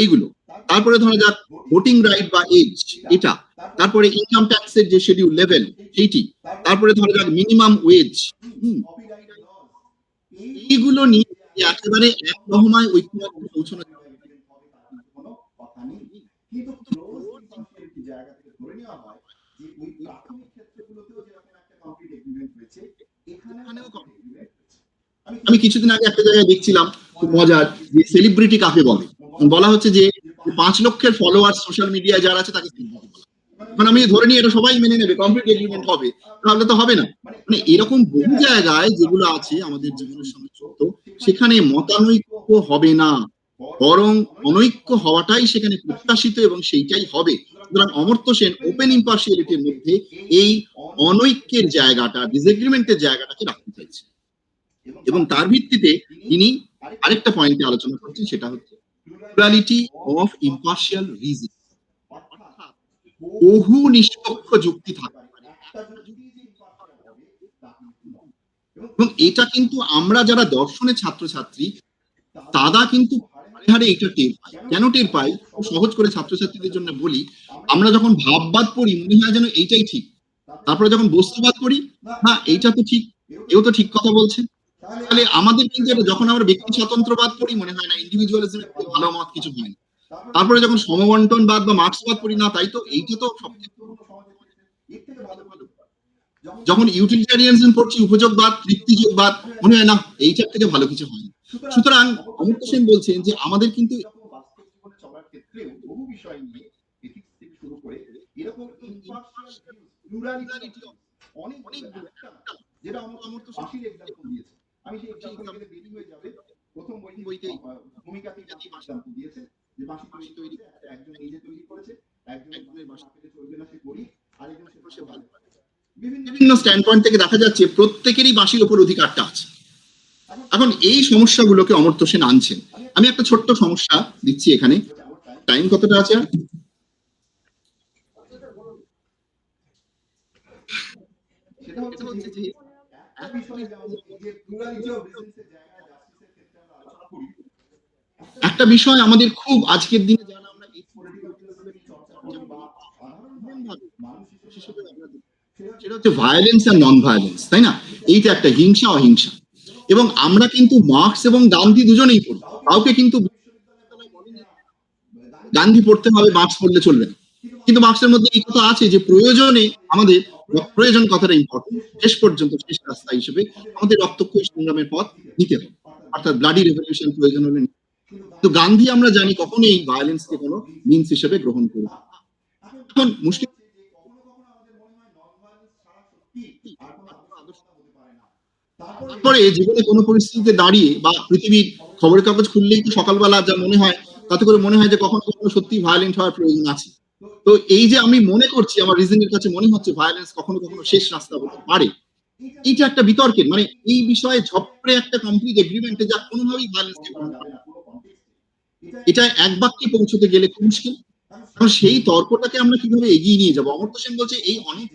এইগুলো। তারপরে ধরা যাক ভোটিং রাইট বা এজ, এটা। তারপরে ইনকাম ট্যাক্সের যে শিডিউল লেভেল, সেইটি। তারপরে ধরা যাক মিনিমাম ওয়েজ। এইগুলো নিয়ে একেবারে এক রহমায় ঐক্যমত্যে পৌঁছানো আমি কিছুদিন আগে একটা জায়গায় দেখছিলাম, খুব মজার, যে সেলিব্রিটি কাকে বলে। বলা হচ্ছে যে 5 লক্ষের ফলোয়ার সোশ্যাল মিডিয়ায় যারা আছে তাকে সেলিব্রিটি বলা। মানে আমি ধরে নিই এটা সবাই মেনে নেবে, কমপ্লিট এগ্রিমেন্ট হবে, তাহলে তো হবে না। মানে এরকম বহু জায়গায় যেগুলো আছে আমাদের জীবনের সঙ্গে যুক্ত, সেখানে মতানৈক্য হবে না, বরং অনৈক্য হওয়াটাই সেখানে প্রত্যাশিত এবং সেইটাই হবে। সুতরাং অমর্ত্য সেন ওপেন ইম্পার্শিয়ালিটির মধ্যে এই অনৈক্যের জায়গাটা, ডিসএগ্রিমেন্টের জায়গাটাকে রাখতে চাইছে, এবং তার ভিত্তিতে তিনি আরেকটা পয়েন্টে আলোচনা করছেন, সেটা হচ্ছে প্লুরালিটি অফ ইম্পার্শিয়াল রিজন, অর্থাৎ বহু নিষ্পক্ষ যুক্তি থাকতে পারে, এবং এটা কিন্তু আমরা যারা দর্শনের ছাত্রছাত্রী তারা কিন্তু হারে হারে এটা টের পাই। কেন টের পাই? সহজ করে ছাত্রছাত্রীদের জন্য বলি, আমরা যখন ভাববাদ পড়ি মনে হয় যেন এইটাই ঠিক, তারপরে যখন বস্তুবাদ করি, হ্যাঁ এইটা তো ঠিক, এও তো ঠিক কথা বলছে। তাহলে আমাদের কিন্তু এটা, যখন আমরা ব্যক্তি স্বাতন্ত্র্যবাদ পড়ি মনে হয় না, ইন্ডিভিজুয়ালিজমের ভালো মত কিছু হয় না। তারপরে যখন সমবন্টনবাদ বা মার্ক্সবাদ পড়ি, না তাই তো, এইটা তো সবচেয়ে ভালো। যখন ইউটিলিটারিয়ানিজম পড়ছি, উপযোগবাদ, তৃপ্তিযোগবাদ, মনে হয় না এইটার থেকে ভালো কিছু হয় না। সুতরাং অমর্ত্য সেন বলছেন যে আমাদের কিন্তু বিভিন্ন স্ট্যান্ড পয়েন্ট থেকে দেখা যাচ্ছে প্রত্যেকেরই বাঁশির উপর অধিকারটা আছে। এখন এই সমস্যাগুলোকে অমর্ত্য সেন আনছেন। আমি একটা ছোট্ট সমস্যা দিচ্ছি এখানে, টাইম কতটা আছে? সেটা হচ্ছে যে একটা বিষয় আমাদের খুব আজকের দিনে যারা আমরা সেটা হচ্ছে ভায়োলেন্স আর নন ভায়োলেন্স, তাই না? এইটা একটা হিংসা অহিংসা, এবং আমরা কিন্তু মার্কস এবং গান্ধী দুজনেই পড়ি, কাউকে কিন্তু গান্ধী পড়তে হবে, মার্কস পড়লে চলবে না। কিন্তু মার্কসের মধ্যে এই কথা আছে যে প্রয়োজনে আমাদের, প্রয়োজন কথাটা ইম্পর্টেন্ট, শেষ পর্যন্ত শেষ রাস্তা হিসেবে আমাদের রক্তক্ষয়ী সংগ্রামের পথ নিতে হবে, অর্থাৎ ব্লাডি রেভলিউশন প্রয়োজন হলে। কিন্তু গান্ধী আমরা জানি কখনোই ভায়োলেন্সকে কোনো মিনস হিসেবে গ্রহণ করবে। এখন মুশকিল, তারপরে জীবনে কোনো পরিস্থিতিতে দাঁড়িয়ে বা পৃথিবীর খবরের কাগজ খুললেই তো সকালবেলা যা মনে হয়, তাতে করে মনে হয় যে কখনো কখনো সত্যি ভায়োলেন্ট হওয়ার প্রয়োজন আছে। তো এই যে আমি মনে করছি, আমার রিজনের কাছে মনে হচ্ছে ভায়োলেন্স কখনো কখনো শেষ রাস্তা হতে পারে, এইটা একটা বিতর্কের, মানে এই বিষয়ে ঝপড়ে একটা কমপ্লিট এগ্রিমেন্টে যা কোনোভাবেই ভায়োলেন্সকে গ্রহণ করে না, এটা এক বাক্যে পৌঁছতে গেলে খুব মুশকিল। কারণ সেই তর্কটাকে আমরা কিভাবে এগিয়ে নিয়ে যাবো? অমর্ত্য সেন বলছে এই অনেক,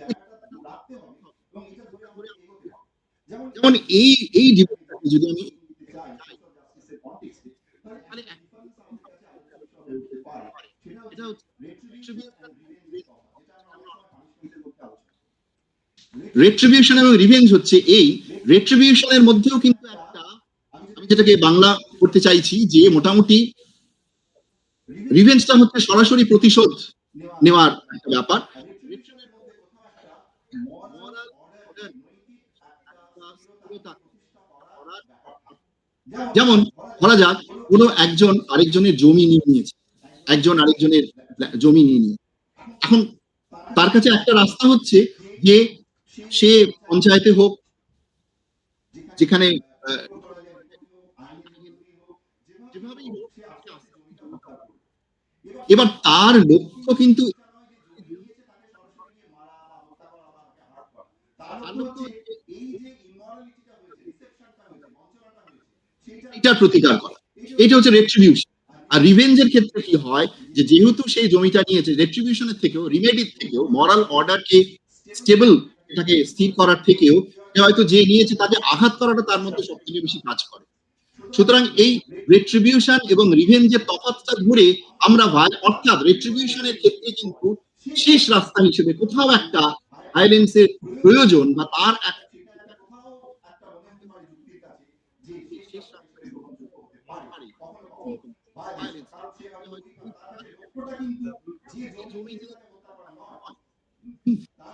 যেমন এই এই জীবনটাকে যদি আমি রেট্রিবিউশন এবং রিভেঞ্জ হচ্ছে, এই রেট্রিবিউশনের মধ্যেও কিন্তু একটা, আমি যেটাকে বাংলা করতে চাইছি, যে মোটামুটি রিভেঞ্জটা হচ্ছে সরাসরি প্রতিশোধ নেওয়ার একটা ব্যাপার। যেমন ধরা যাক কোনো একজন আরেকজনের জমি নিয়ে নিয়েছে, একজন আরেকজনের জমি নিয়ে নিয়ে, এখন তার কাছে একটা রাস্তা হচ্ছে যে সে পঞ্চায়েতে হোক, যেখানে যেভাবেই হোক, সে আস্তে আস্তে জমা করবে। এবার তার লক্ষ্য কিন্তু তার লক্ষ্য হচ্ছে এটার প্রতিকার করা। এটা হচ্ছে রেট্রিবিউশন। আর রিভেঞ্জের ক্ষেত্রে কি হয়, যে যেহেতু সেই জমিটা নিয়েছে, রেট্রিবিউশনের থেকেও, রিমেডির থেকেও, মরাল অর্ডারকে স্টেবল, এটাকে স্থির করার থেকেও, হয়তো যে নিয়েছে তাকে আঘাত করাটা তার মধ্যে সব থেকে বেশি কাজ করে। সুতরাং এই রেট্রিবিউশন এবং রিভেঞ্জের তফাৎটা ধরে আমরা অর্থাৎ রেট্রিবিউশনের ক্ষেত্রে কিন্তু শেষ রাস্তা হিসেবে কোথাও একটা ভায়োলেন্সের প্রয়োজন, বা তার শেষ রাস্তা পারে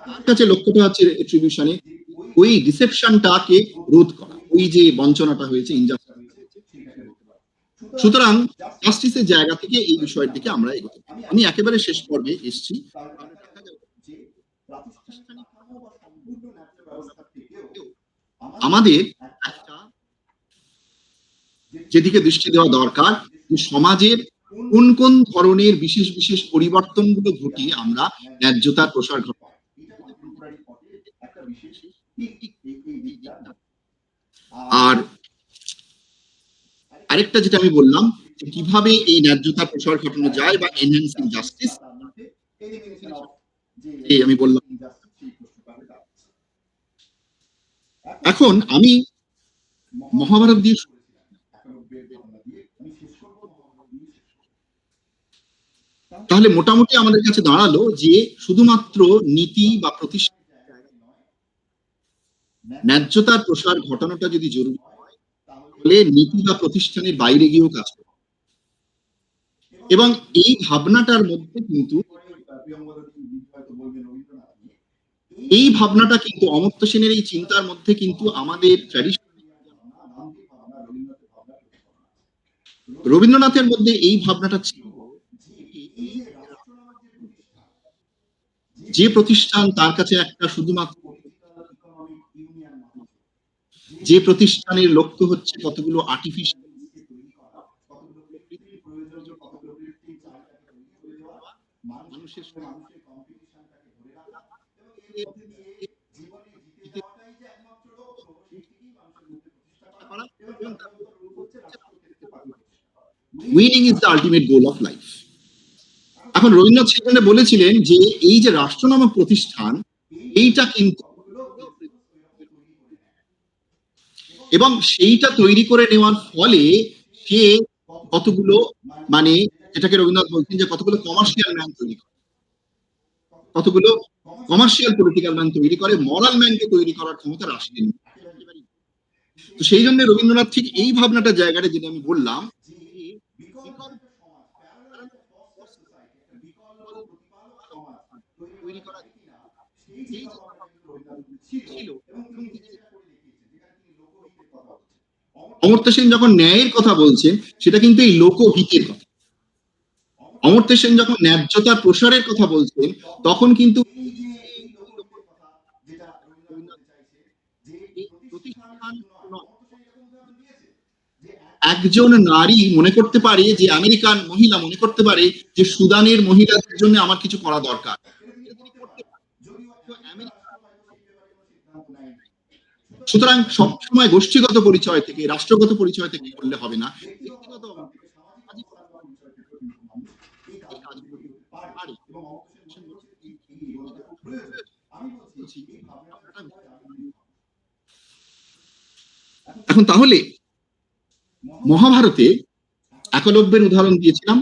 তার কাছে লক্ষ্যটা হচ্ছে রেট্রিবিউশনে ওই ডিসেপশনটাকে রোধ করা, ওই যে বঞ্চনাটা হয়েছে, ইনজাস্টিস হয়েছে। সুতরাং জাস্টিসের জায়গা থেকে এই বিষয়ের দিকে আমরা এগোতে পারি। আমি একেবারে শেষ পর্বে এসেছি। তাহলে দেখা যাবে যে প্রাতিষ্ঠানিক আমাদের একটা যেদিকে দৃষ্টি দেওয়া দরকার, যে সমাজের কোন কোন ধরনের বিশেষ বিশেষ পরিবর্তনগুলো ঘটিয়ে আমরা ন্যায্যতার প্রসার ঘটাই। আর আরেকটা যেটা আমি বললাম, যে কিভাবে এই ন্যায্যতার প্রসার ঘটানো যায়, বা এনহ্যান্সিং জাস্টিস, আমি বললাম। এখন আমি মহাভারত দিয়ে তাহলে মোটামুটি আমাদের কাছে দাঁড়ালো যে শুধুমাত্র নীতি বা প্রতিষ্ঠান, ন্যায্যতার প্রসার ঘটানোটা যদি জরুরি হয়, তাহলে নীতি বা প্রতিষ্ঠানের বাইরে গিয়েও কাজ করবে। এবং এই ভাবনাটার মধ্যে কিন্তু অমর্ত্য সেনের এই চিন্তার মধ্যে কিন্তু আমাদের ট্র্যাডিশন, রবীন্দ্রনাথের মধ্যে এই ভাবনাটা ছিল, যে প্রতিষ্ঠান তার কাছে একটা শুধুমাত্র, যে প্রতিষ্ঠানের লক্ষ্য হচ্ছে কতগুলো আর্টিফিশিয়াল মানুষের winning is the ultimate goal of life. এখন রবীন্দ্রনাথ সেখানে বলেছিলেন যে এই যে রাষ্ট্র নামক প্রতিষ্ঠান, এইটা কিন্তু, এবং সেইটা তৈরি করে নেওয়ার ফলে সে কতগুলো, মানে যেটাকে রবীন্দ্রনাথ বলছেন যে কতগুলো কমার্শিয়াল ম্যান তৈরি করে, কতগুলো কমার্শিয়াল পলিটিক্যাল ম্যান তৈরি করে, মরাল ম্যানকে তৈরি করার ক্ষমতা রাষ্ট্রের নেই। তো সেই জন্য রবীন্দ্রনাথ ঠিক এই ভাবনাটার জায়গাটা, যেটা আমি বললাম, তৈরি করা ছিল। অমর্ত্য সেন যখন ন্যায়ের কথা বলছেন, সেটা কিন্তু এই লোকহিতের কথা। অমর্ত্য সেন যখন ন্যায্যতার প্রসারের কথা বলছেন, তখন কিন্তু একজন নারী মনে করতে পারে, যে আমেরিকান মহিলা মনে করতে পারে যে সুদানের মহিলাদের জন্য আমার কিছু করা দরকার। সুতরাং সবসময় গোষ্ঠীগত পরিচয় থেকে, রাষ্ট্রগত পরিচয় থেকে করলে হবে না, ব্যক্তিগত এখন তাহলে মহাভারতে একলব্যের উদাহরণ দিয়েছিলাম,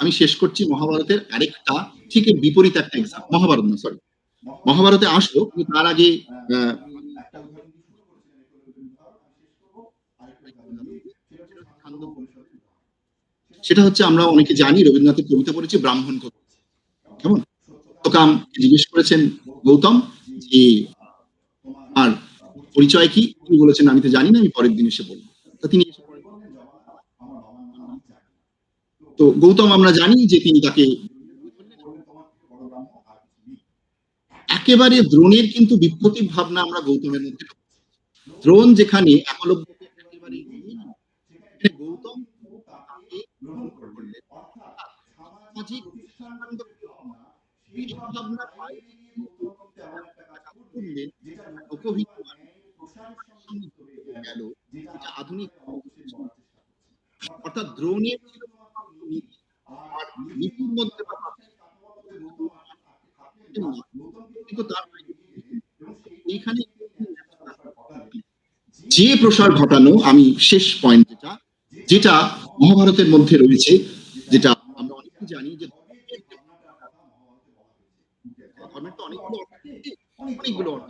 আমি শেষ করছি মহাভারতের আরেকটা ঠিক বিপরীত একটা এক্সাম্পল। মহাভারত না, সরি, মহাভারতে আসবো, কিন্তু তার আগে সেটা হচ্ছে, আমরা অনেকে জানি রবীন্দ্রনাথের কবিতা পড়েছি ব্রাহ্মণ কবি, কেমন সত্যকাম জিজ্ঞেস করেছেন গৌতম যে আর পরিচয় কি, তিনি বলেছেন আমি তো জানি না, আমি পরের দিন এসে বলবো। তা তিনি, তো গৌতম আমরা জানি যে তিনি তাকে একেবারে দ্রোণের কিন্তু বিপ্লবী ভাবনা আমরা গৌতমের মধ্যে পাই। দ্রোণ যেখানে একলব্যকে একেবারে নিয়ে নিল, সেখানে গৌতম তাকে গ্রহণ করলেন। অর্থাৎ সামাজিক প্রতিষ্ঠানগত ভাবনা, সেই ভাবনার বাইরে গিয়ে গৌতম কিন্তু এমন একটা কাজ করলেন যেটা লোকহিত মানে প্রসারের সঙ্গে যুক্ত হয়ে গেল, যেটা আধুনিক অন্তর্শেন করার চেষ্টা করছে। অর্থাৎ দ্রোণের ছিল শুধুমাত্র নীতি, আর নীতির মধ্যে বা কিন্তু তার এইখানে যে প্রসার ঘটানো, আমি শেষ পয়েন্ট যেটা যেটা মহাভারতের মধ্যে রয়েছে, যেটা আমরা অনেকেই জানি যে ধর্মের তো অনেকগুলো অর্থ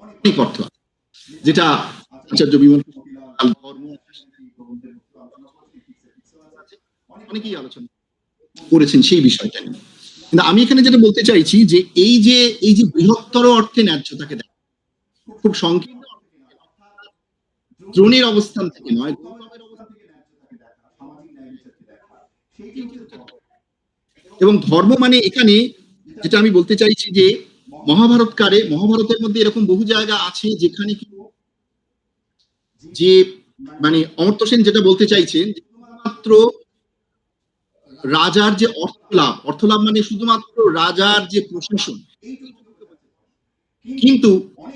অনেক অর্থ আছে, যেটা আচার্য বিমল ধর্ম অনেকেই আলোচনা করেছেন সেই বিষয়টা নিয়ে। কিন্তু আমি এখানে যেটা বলতে চাইছি যে এই যে বৃহত্তর অর্থে ন্যায্যতাকে দেখা, খুব সংকীর্ণ দ্রোণের অবস্থান থেকে নয়, এবং ধর্ম মানে এখানে যেটা আমি বলতে চাইছি যে মহাভারতের মধ্যে এরকম বহু জায়গা আছে যেখানে কি যে মানে অমর্ত্য সেন যেটা বলতে চাইছেন, শুধুমাত্র রাজার যে অর্থ লাভ মানে শুধুমাত্র রাজার যে প্রশাসন, কিন্তু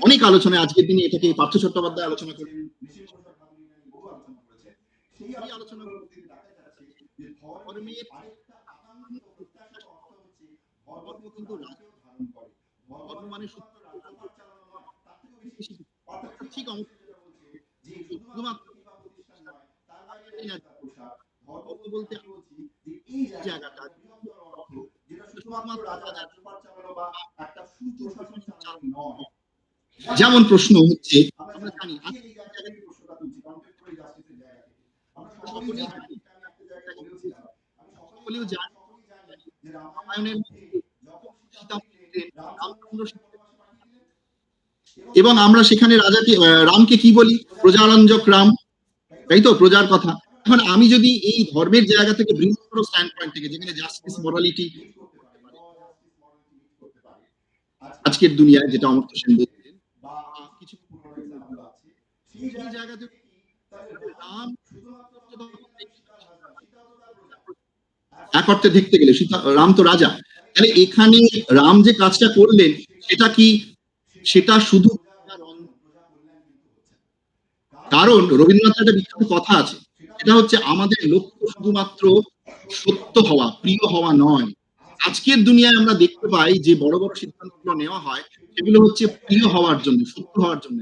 অনেক আলোচনায় আজকের দিনে এটাকে পার্থ চট্টোপাধ্যায় আলোচনা করেন, সেই আলোচনা ধর্মের ধর্ম কিন্তু ধর্ম মানে ঠিক শুধুমাত্র ধর্ম বলতে এই জায়গাটা যেমন প্রশ্ন হচ্ছে, আমরা জানি সকলেও জানি রামায়ণের এবং আমরা সেখানে রাজাকে রামকে কি বলি, প্রজারঞ্জক রাম, তাই তো, প্রজার কথা। এখন আমি যদি এই ধর্মের জায়গা থেকে বৃহত্তর স্ট্যান্ড পয়েন্ট থেকে, যেখানে জাস্টিস মরালিটি আজকের দুনিয়ায় যেটা অমর্ত্য সেন বলছেন বা কিছু সেই জায়গা থেকে রাম এক অর্থে দেখতে গেলে রাম তো রাজা, তাহলে এখানে রাম যে কাজটা করলেন সেটা শুধু, কারণ রবীন্দ্রনাথের একটা বিখ্যাত কথা আছে, এটা হচ্ছে আমাদের লক্ষ্য শুধুমাত্র সত্য হওয়া, প্রিয় হওয়া নয়। আজকের দুনিয়ায় আমরা দেখতে পাই যে বড় বড় সিদ্ধান্তগুলো নেওয়া হয়, সেগুলো হচ্ছে প্রিয় হওয়ার জন্য, সত্য হওয়ার জন্য।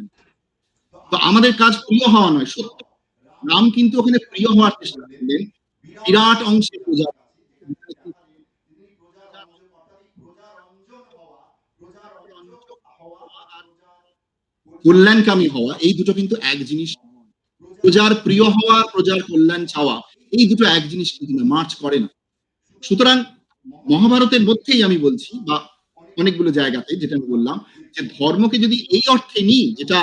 তো আমাদের কাজ প্রিয় হওয়া নয়, সত্য। রাম কিন্তু ওখানে প্রিয় হওয়ার চেষ্টা করলেন বিরাট অংশে প্রজা, কল্যাণকামী হওয়া, এই দুটো কিন্তু এক জিনিস। প্রজার প্রিয় হওয়া, প্রজার কল্যাণ চাওয়া, এই দুটো এক জিনিস কিন্তু না, মার্চ করে না। সুতরাং মহাভারতের মধ্যেই আমি বলছি, বা অনেকগুলো জায়গাতে যেটা আমি বললাম, যে ধর্মকে যদি এই অর্থে নিই, যেটা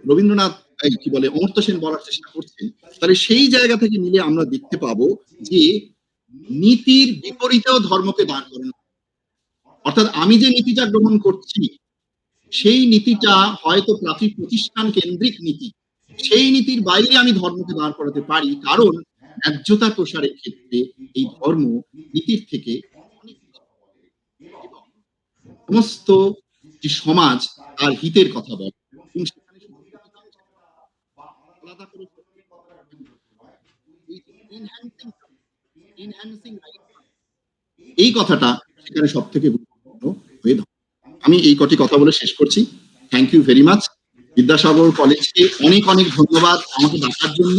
রবীন্দ্রনাথ কি বলে অমর্ত্য সেন বলার চেষ্টা করছেন, তাহলে সেই জায়গা থেকে নিলে আমরা দেখতে পাবো যে নীতির বিপরীতেও ধর্মকে দাঁড় করানো। অর্থাৎ আমি যে নীতিটা গ্রহণ করছি, সেই নীতিটা হয়তো প্রতিষ্ঠান কেন্দ্রিক নীতি, সেই নীতির বাইরে আমি ধর্মকে দাঁড় করাতে পারি, কারণ ন্যায্যতা প্রসারের ক্ষেত্রে এই ধর্ম নীতির থেকে সমস্ত যে সমাজ তার হিতের কথা বলে, এই কথাটা সেখানে সব থেকে গুরুত্বপূর্ণ হয়ে থাকে। আমি এই কটি কথা বলে শেষ করছি। Thank you very much. Vidyasagar কলেজকে অনেক অনেক ধন্যবাদ আমাকে ডাকার জন্য।